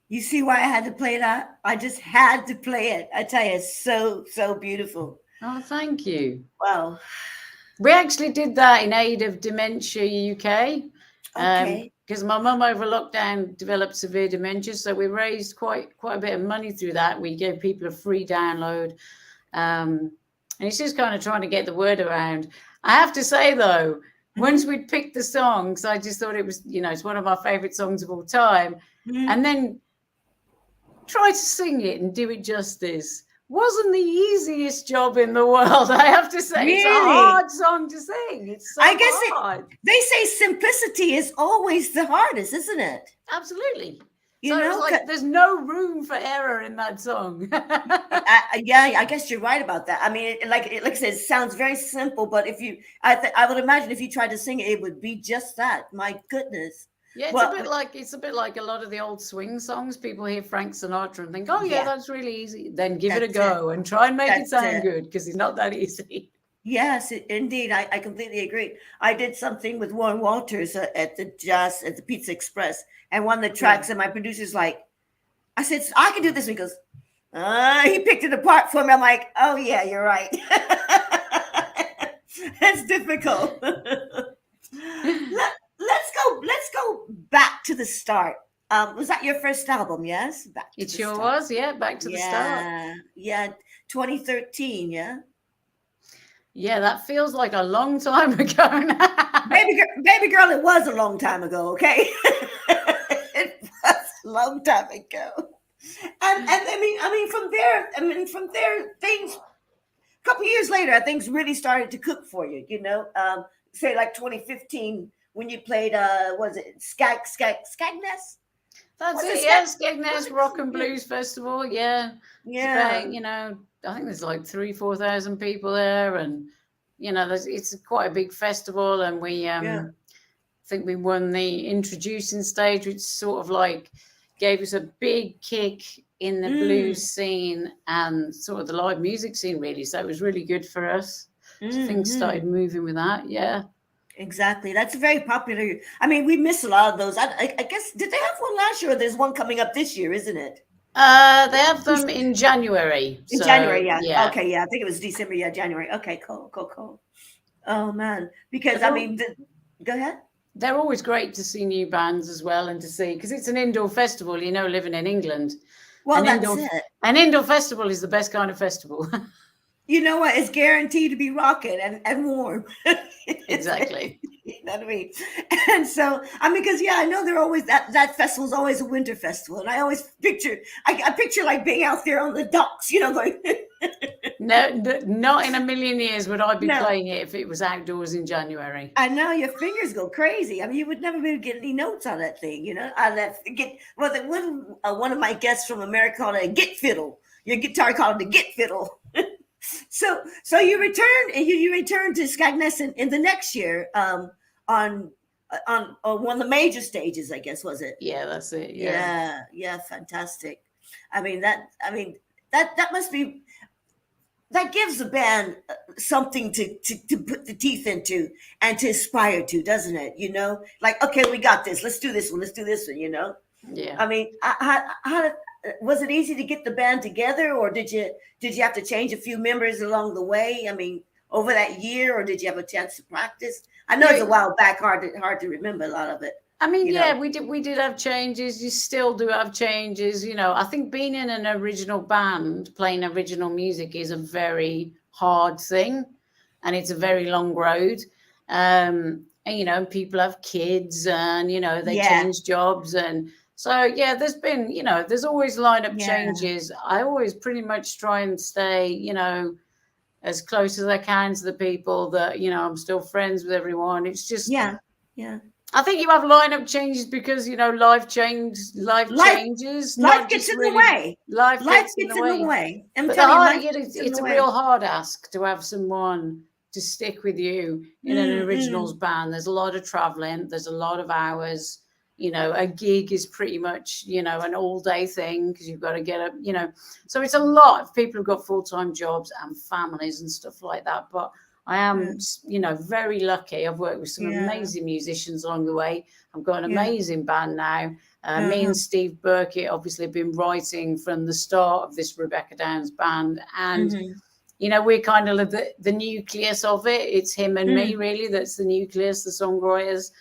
Speaker 7: You see why I had to play that? I just had to play it. I tell you, it's so, so beautiful.
Speaker 8: Oh, thank you.
Speaker 7: Wow.
Speaker 8: We actually did that in aid of Dementia UK.
Speaker 7: Okay.
Speaker 8: Because my mum over lockdown developed severe dementia, so we raised quite a bit of money through that. We gave people a free download, and it's just kind of trying to get the word around. I have to say though, once we'd picked the songs, I just thought it was, it's one of my favorite songs of all time, and then try to sing it and do it justice wasn't the easiest job in the world. I have to say, it's a
Speaker 7: Really?
Speaker 8: hard song to sing. It's so
Speaker 7: I guess
Speaker 8: hard.
Speaker 7: they say simplicity is always the hardest, isn't it?
Speaker 8: Absolutely.
Speaker 7: You
Speaker 8: So
Speaker 7: know,
Speaker 8: it's like there's no room for error in that song.
Speaker 7: yeah, I guess you're right about that. I mean, like I said, it sounds very simple, but if you, I would imagine if you tried to sing it, it would be just that. My goodness.
Speaker 8: Yeah, it's
Speaker 7: Well,
Speaker 8: a bit like a lot of the old swing songs. People hear Frank Sinatra and think, "Oh yeah,
Speaker 7: Yeah.
Speaker 8: that's really easy." Then give it a
Speaker 7: That's
Speaker 8: go and try and make it
Speaker 7: That's
Speaker 8: sound
Speaker 7: it.
Speaker 8: good because it's not that easy.
Speaker 7: Yes, indeed. I completely agree. I did something with Warren Walters at the Pizza Express, and one of the tracks, and my producer's like, I said, I can do this. And he goes, he picked it apart for me. I'm like, oh yeah, you're right. That's difficult. Let's go back to the start. Was that your first album? Yes, back to
Speaker 8: It
Speaker 7: the
Speaker 8: sure
Speaker 7: start.
Speaker 8: was. Yeah, back to the start.
Speaker 7: Yeah, 2013. Yeah,
Speaker 8: Yeah, that feels like a long time ago now.
Speaker 7: baby girl, it was a long time ago. Okay, it was a long time ago. And I mean, from there, things. A couple years later, things really started to cook for you. Say like 2015 when you played. Was it Skegness?
Speaker 8: That's
Speaker 7: Was
Speaker 8: it.
Speaker 7: it
Speaker 8: Yeah,
Speaker 7: Skag-
Speaker 8: Skegness Rock and Blues Festival. Yeah,
Speaker 7: Yeah.
Speaker 8: It's about, I think there's like 3,000-4,000 people there, and it's quite a big festival, and we think we won the introducing stage, which sort of like gave us a big kick in the blues scene and sort of the live music scene, really. So it was really good for us. So things started moving with that. Yeah.
Speaker 7: Exactly. That's very popular. I mean, we miss a lot of those. I guess, did they have one last year, or there's one coming up this year, isn't it?
Speaker 8: They have them in January.
Speaker 7: In
Speaker 8: So,
Speaker 7: January, yeah. Okay, yeah. I think it was December. Yeah, January. Okay, cool. Oh man, because I mean, go ahead.
Speaker 8: They're always great to see new bands as well, and to see, because it's an indoor festival. Living in England.
Speaker 7: Well,
Speaker 8: An
Speaker 7: that's it.
Speaker 8: An indoor festival is the best kind of festival.
Speaker 7: You know what? It's guaranteed to be rocking and warm.
Speaker 8: Exactly.
Speaker 7: You know what I mean? And so, I mean, because I know they're always that festival's always a winter festival, and I always picture I picture like being out there on the docks, going.
Speaker 8: No, not in a million years would I be
Speaker 7: No.
Speaker 8: playing it if it was outdoors in January.
Speaker 7: I know your fingers go crazy. I mean, you would never be able to get any notes on that thing, On that one of my guests from America called it a git fiddle. Your guitar called it a git fiddle. So you returned to Skegness in the next year on one of the major stages, I guess, was it?
Speaker 8: Yeah, that's it. Yeah.
Speaker 7: Yeah, fantastic. that must be, that gives the band something to put the teeth into and to aspire to, doesn't it? You know, like, okay, we got this. Let's do this one. Let's do this one. You know.
Speaker 8: Yeah.
Speaker 7: I mean, was it easy to get the band together, or did you have to change a few members along the way? I mean, over that year, or did you have a chance to practice? I know it's a while back, hard to remember a lot of it.
Speaker 8: I mean,
Speaker 7: you
Speaker 8: yeah,
Speaker 7: know.
Speaker 8: we did have changes. You still do have changes. You know, I think being in an original band, playing original music is a very hard thing, and it's a very long road. And, you know, people have kids, and, you know, they change jobs. And so, yeah, there's been, you know, there's always lineup changes. I always pretty much try and stay, you know, as close as I can to the people that, you know, I'm still friends with everyone. It's just,
Speaker 7: yeah.
Speaker 8: I think you have lineup changes because, you know, life changes. Life
Speaker 7: gets in the way.
Speaker 8: Life gets in the way. But it's a real hard ask to have someone to stick with you in an originals band. There's a lot of traveling. There's a lot of hours. You know, a gig is pretty much, you know, an all day thing because you've got to get up, you know. So it's a lot of people who've got full-time jobs and families and stuff like that. But I am, you know, very lucky. I've worked with some amazing musicians along the way. I've got an amazing band now. Me and Steve Burkett obviously have been writing from the start of this Rebecca Downs band. And, you know, we're kind of the nucleus of it. It's him and me, really. That's the nucleus, the songwriters.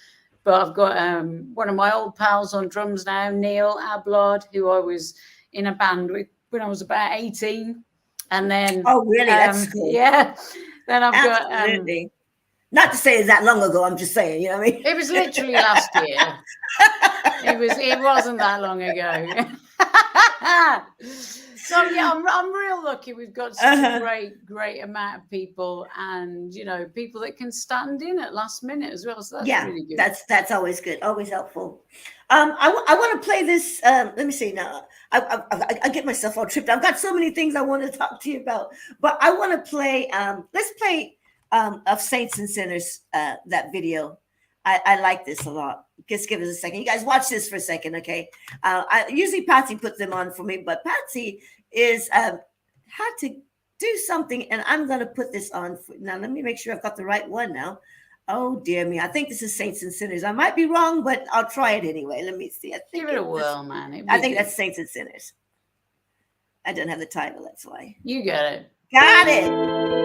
Speaker 8: But I've got one of my old pals on drums now, Neil Ablard, who I was in a band with when I was about 18. And then... Oh, really? That's cool. Yeah. Then I've got
Speaker 7: not to say it's that long ago. I'm just saying, you know what I mean?
Speaker 8: It was literally last year. It wasn't that long ago. So yeah, I'm real lucky. We've got such a great amount of people, and you know, people that can stand in at last minute as well. So that's really good.
Speaker 7: That's always good, always helpful. I want to play this. Let me see now. I get myself all tripped. I've got so many things I want to talk to you about, but I want to play. Let's play of Saints and Sinners. That video. I like this a lot. Just give us a second. You guys watch this for a second, okay? Usually Patsy puts them on for me, but Patsy is had to do something, and I'm going to put this on. Now, let me make sure I've got the right one now. Oh, dear me. I think this is Saints and Sinners. I might be wrong, but I'll try it anyway. Let me see.
Speaker 8: Give it a whirl, man.
Speaker 7: I think that's Saints and Sinners. I don't have the title. That's why.
Speaker 8: You got it.
Speaker 7: Got it.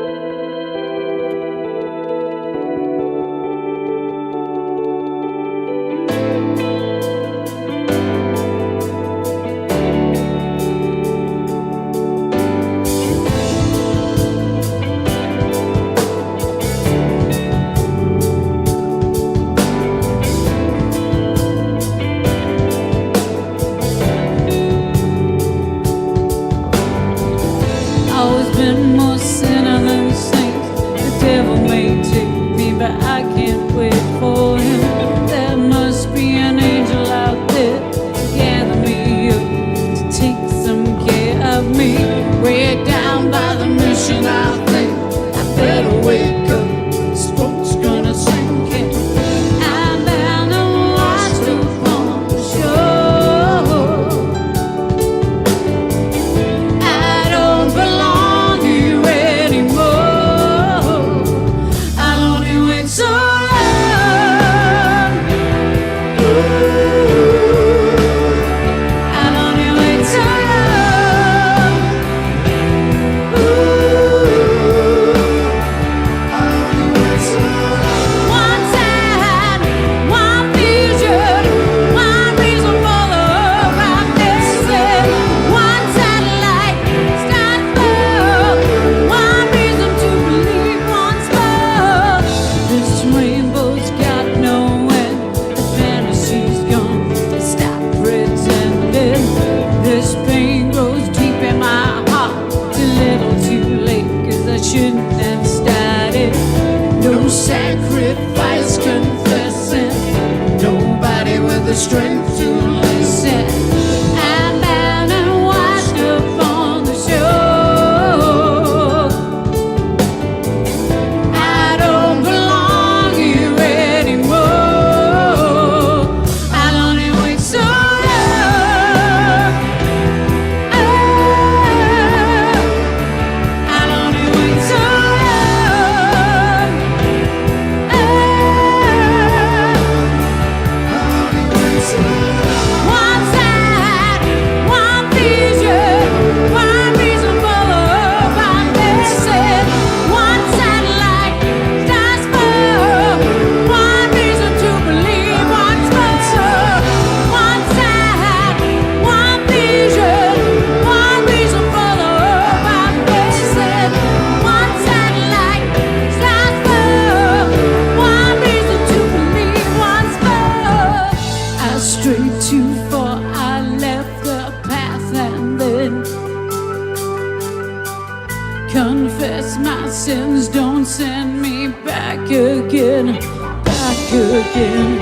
Speaker 1: confess my sins, don't send me back again, back again.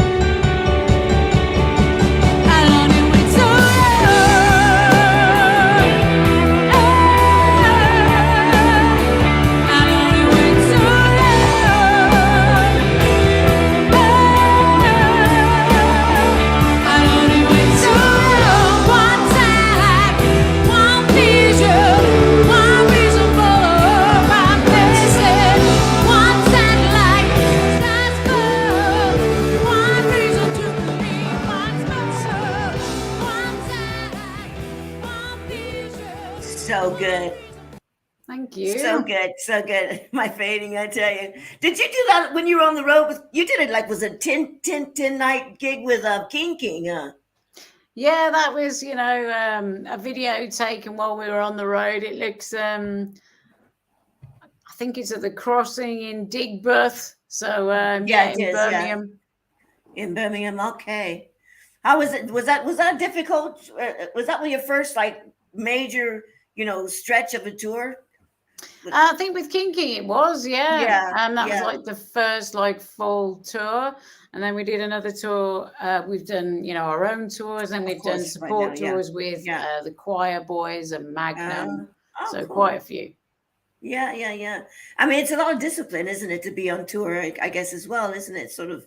Speaker 1: I don't need wait so long. I don't need wait so long. I don't need wait so long. One time, one vision, one reason for my faces. One satellite, stars fall. One reason to believe once more. One satellite, one vision.
Speaker 7: So good.
Speaker 8: Thank you.
Speaker 7: So good. So good. My fading, I tell you. Did you do that when you were on the road with, you did it like, was it 10 night gig with King, huh?
Speaker 8: Yeah, that was, a video taken while we were on the road. It looks, I think it's at the crossing in Digbeth. So,
Speaker 7: Yeah, it
Speaker 8: in
Speaker 7: is, yeah.
Speaker 8: Birmingham.
Speaker 7: In Birmingham, okay. How was it? Was that difficult? Was that one of your first like major, stretch of a tour?
Speaker 8: I think with Kinky it was, yeah.
Speaker 7: Yeah,
Speaker 8: And that
Speaker 7: yeah.
Speaker 8: was like the first like full tour. And then we did another tour. We've done, our own tours, and we've done
Speaker 7: course, right
Speaker 8: support
Speaker 7: now, yeah.
Speaker 8: tours with
Speaker 7: Yeah.
Speaker 8: the Choir Boys and Magnum. So
Speaker 7: cool.
Speaker 8: quite a few.
Speaker 7: Yeah. I mean, it's a lot of discipline, isn't it, to be on tour? I guess as well, isn't it? Sort of,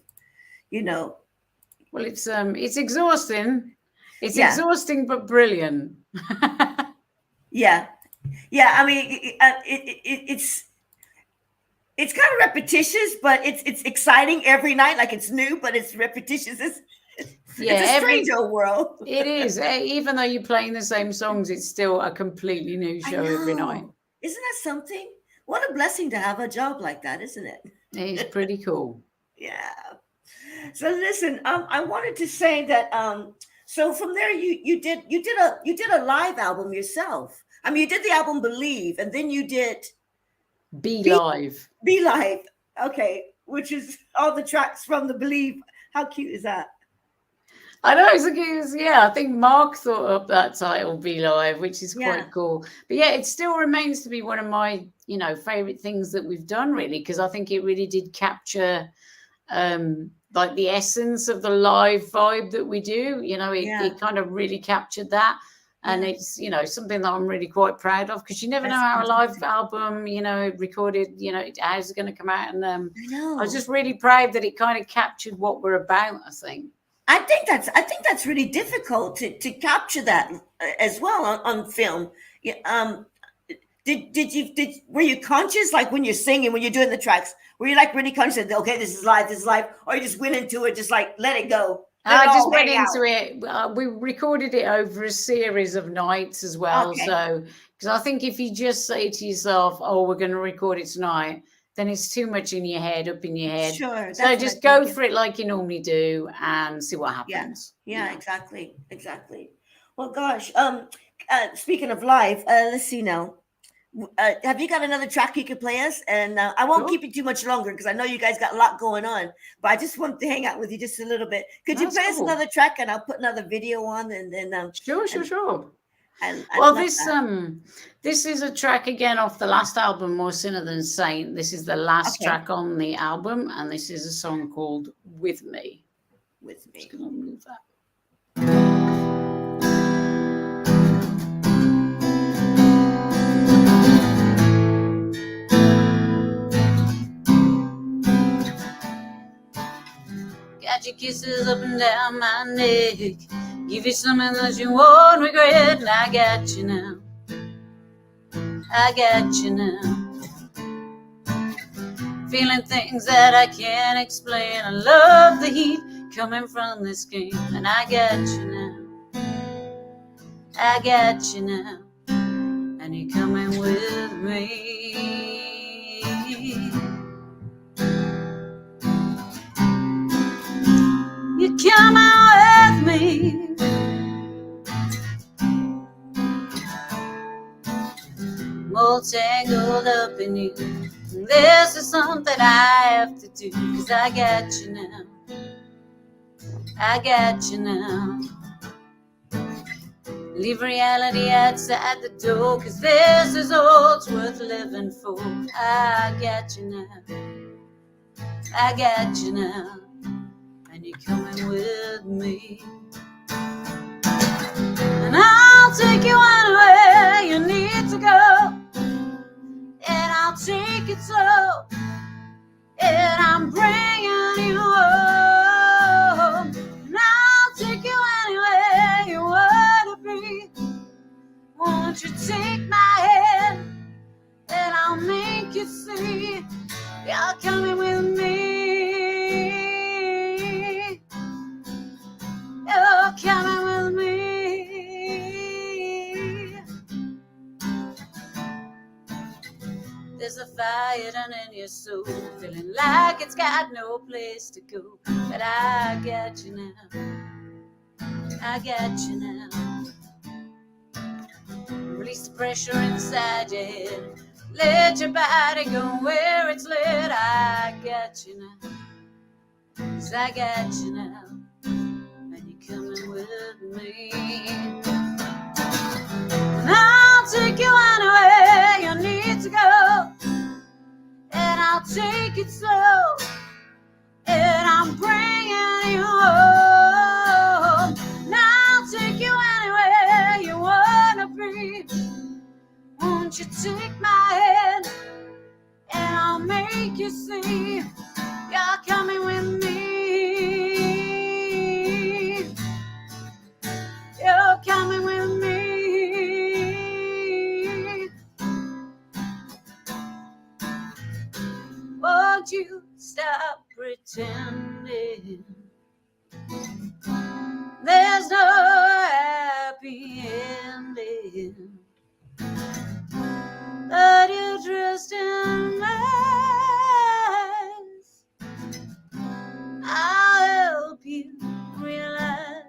Speaker 8: Well, it's exhausting. It's
Speaker 7: Yeah.
Speaker 8: exhausting but brilliant.
Speaker 7: Yeah. I mean, it's kind of repetitious, but it's exciting every night. Like it's new, but it's repetitious. It's a strange old world.
Speaker 8: It is. Even though you're playing the same songs, it's still a completely new show every night.
Speaker 7: Isn't that something? What a blessing to have a job like that, isn't it?
Speaker 8: It's pretty cool.
Speaker 7: Yeah. So listen, I wanted to say that so from there you did a live album yourself. I mean, you did the album Believe, and then you did
Speaker 8: Be Live.
Speaker 7: Be Live. Okay, which is all the tracks from the Believe. How cute is that?
Speaker 8: I know, I think Mark thought up that title, Be Live, which is quite cool. But yeah, it still remains to be one of my, favorite things that we've done, really, because I think it really did capture like the essence of the live vibe that we do. It kind of really captured that. And it's, something that I'm really quite proud of, because you never know how a live album, recorded, how's it going to come out. And I was just really proud that it kind of captured what we're about, I think.
Speaker 7: I think that's really difficult to capture that as well on film. Were you conscious, like when you're singing, when you're doing the tracks, were you like really conscious that, okay, this is live, or you just went into it, just like let it go?
Speaker 8: I just went into it. We recorded it over a series of nights as well.
Speaker 7: Okay.
Speaker 8: So, because I think if you just say to yourself, oh, we're going to record it tonight, then it's too much in your head, up in your head.
Speaker 7: Sure.
Speaker 8: So just go for it like you normally do and see what happens.
Speaker 7: Yeah, exactly. Well, gosh. Speaking of live, let's see now. Have you got another track you could play us? And I won't keep it too much longer, because I know you guys got a lot going on. But I just wanted to hang out with you just a little bit. Could you play us another track, and I'll put another video on, and then
Speaker 8: Sure.
Speaker 7: Well,
Speaker 8: this is a track again off the last album, More Sinner Than Saint. This is the last track on the album, and this is a song called With Me. Just gonna move that. Got your kisses up and down my neck, give you something that you won't regret, and I got you now. Feeling things that I can't explain. I love the heat coming from this game, and I got you now. And you're coming with me. You come out with me. All tangled up in you. This is something I have to do, 'cause I got you now. Leave reality outside the door, 'cause this is all it's worth living for. I got you now, I got you now, and you're coming with me. And I'll take you anywhere you need to go, and I'll take it slow, and I'm bringing you home. And I'll take you anywhere you want to be. Won't you take my hand, and I'll make you see you're coming with me. You're coming with me. There's a fire down in your soul, feeling like it's got no place to go. But I got you now, I got you now. Release the pressure inside your head, let your body go where it's led. I got you now, 'cause I got you now, and you're coming with me. And I'll take you anywhere you need to go, and I'll take it slow, and I'm bringing you home. And I'll take you anywhere you wanna be. Won't you take my hand, and I'll make you see you're coming with me. You're coming with me. Won't you stop pretending there's no happy ending? But you trust in me. I'll help you realize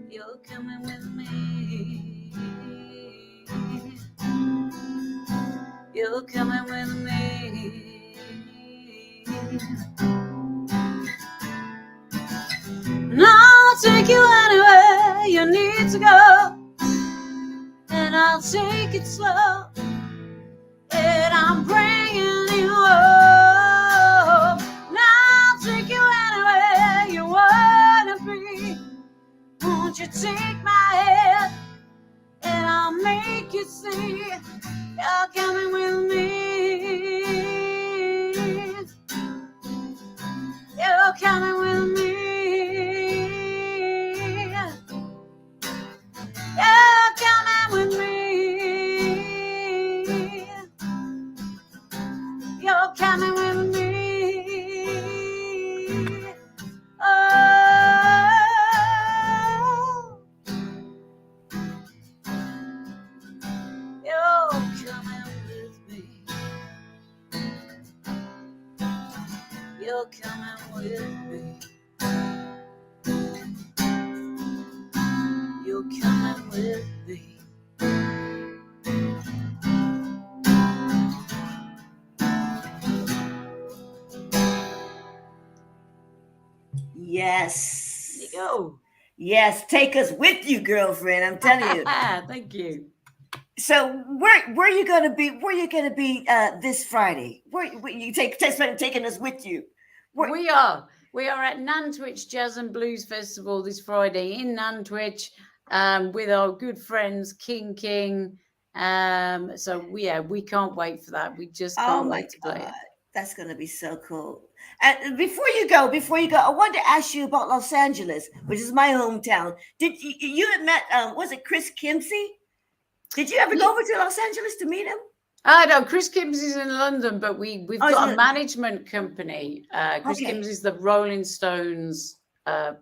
Speaker 8: you're coming with me. You're coming with me. And I'll take you anywhere you need to go, and I'll take it slow, and I'm bringing you home. And I'll take you anywhere you wanna be. Won't you take my hand, and I'll make you see you're coming with me. You're coming with me. You're coming with me. You're coming with me. Oh, you're coming with me. You're coming with me. You're coming with me.
Speaker 7: Yes.
Speaker 8: There you go.
Speaker 7: Yes, take us with you, girlfriend. I'm telling you.
Speaker 8: Thank you.
Speaker 7: So where are you gonna be? Where are you gonna be this Friday? Where you taking us with you?
Speaker 8: We are at Nantwich Jazz and Blues Festival this Friday in Nantwich with our good friends King. So we can't wait for that. We just can't wait to play it.
Speaker 7: That's gonna be so cool. And before you go, I wanted to ask you about Los Angeles, which is my hometown. Did you had met was it Chris Kimsey? Did you ever go over to Los Angeles to meet him?
Speaker 8: No, Chris Kimsey's in London, but we've got a management company. Chris Kimsey's the Rolling Stones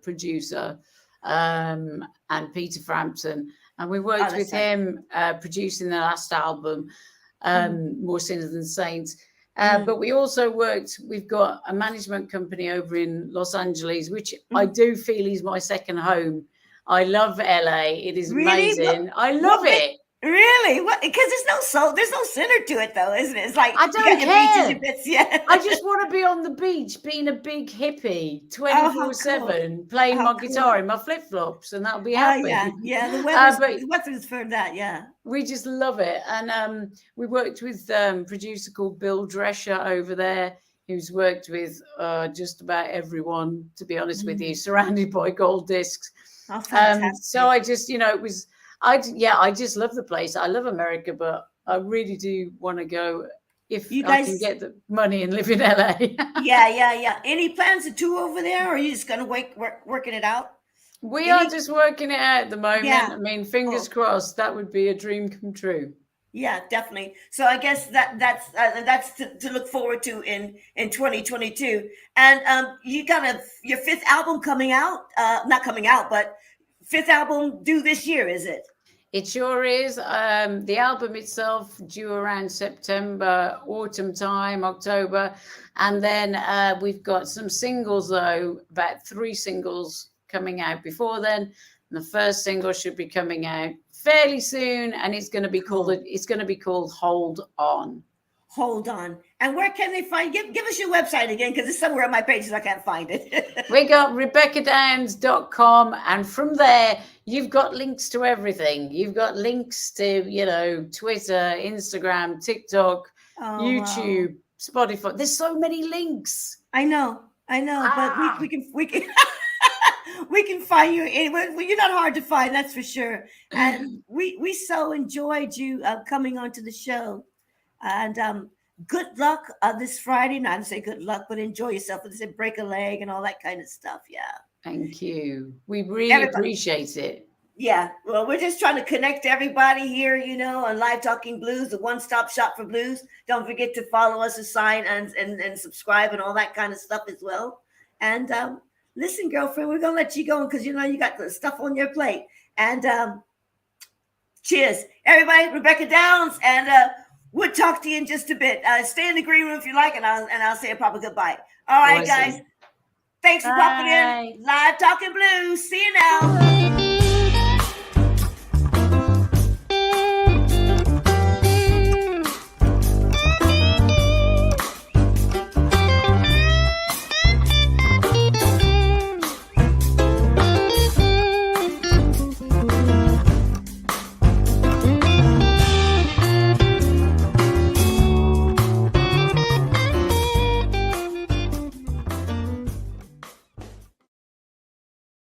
Speaker 8: producer, and Peter Frampton, and we worked with him producing the last album, More Sinners Than Saints. But we also we've got a management company over in Los Angeles, which I do feel is my second home. I love LA. It is amazing. I love it.
Speaker 7: Really? What? Because there's no soul, there's no center to it, though, isn't it? It's like
Speaker 8: I
Speaker 7: you
Speaker 8: don't
Speaker 7: got your beaches,
Speaker 8: care.
Speaker 7: your bits, yeah.
Speaker 8: I just want to be on the beach, being a big hippie,
Speaker 7: Oh, how
Speaker 8: 24/7, playing
Speaker 7: How
Speaker 8: my
Speaker 7: cool.
Speaker 8: guitar in my flip flops, and that'll be
Speaker 7: Oh
Speaker 8: happy.
Speaker 7: yeah. The
Speaker 8: But
Speaker 7: weather's for that, yeah.
Speaker 8: we just love it, and we worked with producer called Bill Drescher over there, who's worked with just about everyone. To be honest with you, surrounded by gold discs.
Speaker 7: Oh, fantastic.
Speaker 8: So I just, it was, I just love the place. I love America, but I really do want to go if
Speaker 7: You
Speaker 8: I can
Speaker 7: guys-
Speaker 8: get the money and live in LA.
Speaker 7: Yeah. Any plans to tour over there, or are you just gonna working it out?
Speaker 8: We are just working it out at the moment.
Speaker 7: Yeah.
Speaker 8: I mean, fingers
Speaker 7: Cool.
Speaker 8: crossed. That would be a dream come true.
Speaker 7: Yeah, definitely. So I guess that's to look forward to in 2022. And you got your fifth album coming out, not coming out, but fifth album due this year, is it?
Speaker 8: It sure is. The album itself due around September, autumn time, October. And then we've got some singles, though, about 3 singles coming out before then. And the first single should be coming out fairly soon, and it's going to be called Hold On.
Speaker 7: Hold On. And where can they find? Give us your website again, because it's somewhere on my pages. I can't find it.
Speaker 8: We got RebeccaDowns.com, and from there you've got links to everything. You've got links to Twitter, Instagram, TikTok, YouTube,
Speaker 7: Wow.
Speaker 8: Spotify. There's so many links.
Speaker 7: I know, but we can we can find you anywhere. Well, you're not hard to find, that's for sure. And we so enjoyed you coming onto the show. And good luck this Friday. Not to say good luck, but enjoy yourself. They said break a leg and all that kind of stuff. Yeah.
Speaker 8: Thank you. We really appreciate it.
Speaker 7: Yeah. Well, we're just trying to connect everybody here, on Live Talking Blues, the one-stop shop for blues. Don't forget to follow us, sign and subscribe and all that kind of stuff as well. And listen, girlfriend, we're gonna let you go because you got the stuff on your plate. And cheers, everybody. Rebecca Downs, and we'll talk to you in just a bit. Stay in the green room if you like, and I'll say a proper goodbye. All right,
Speaker 8: Awesome.
Speaker 7: guys. Thanks for popping in. Live Talking Blues. See you now.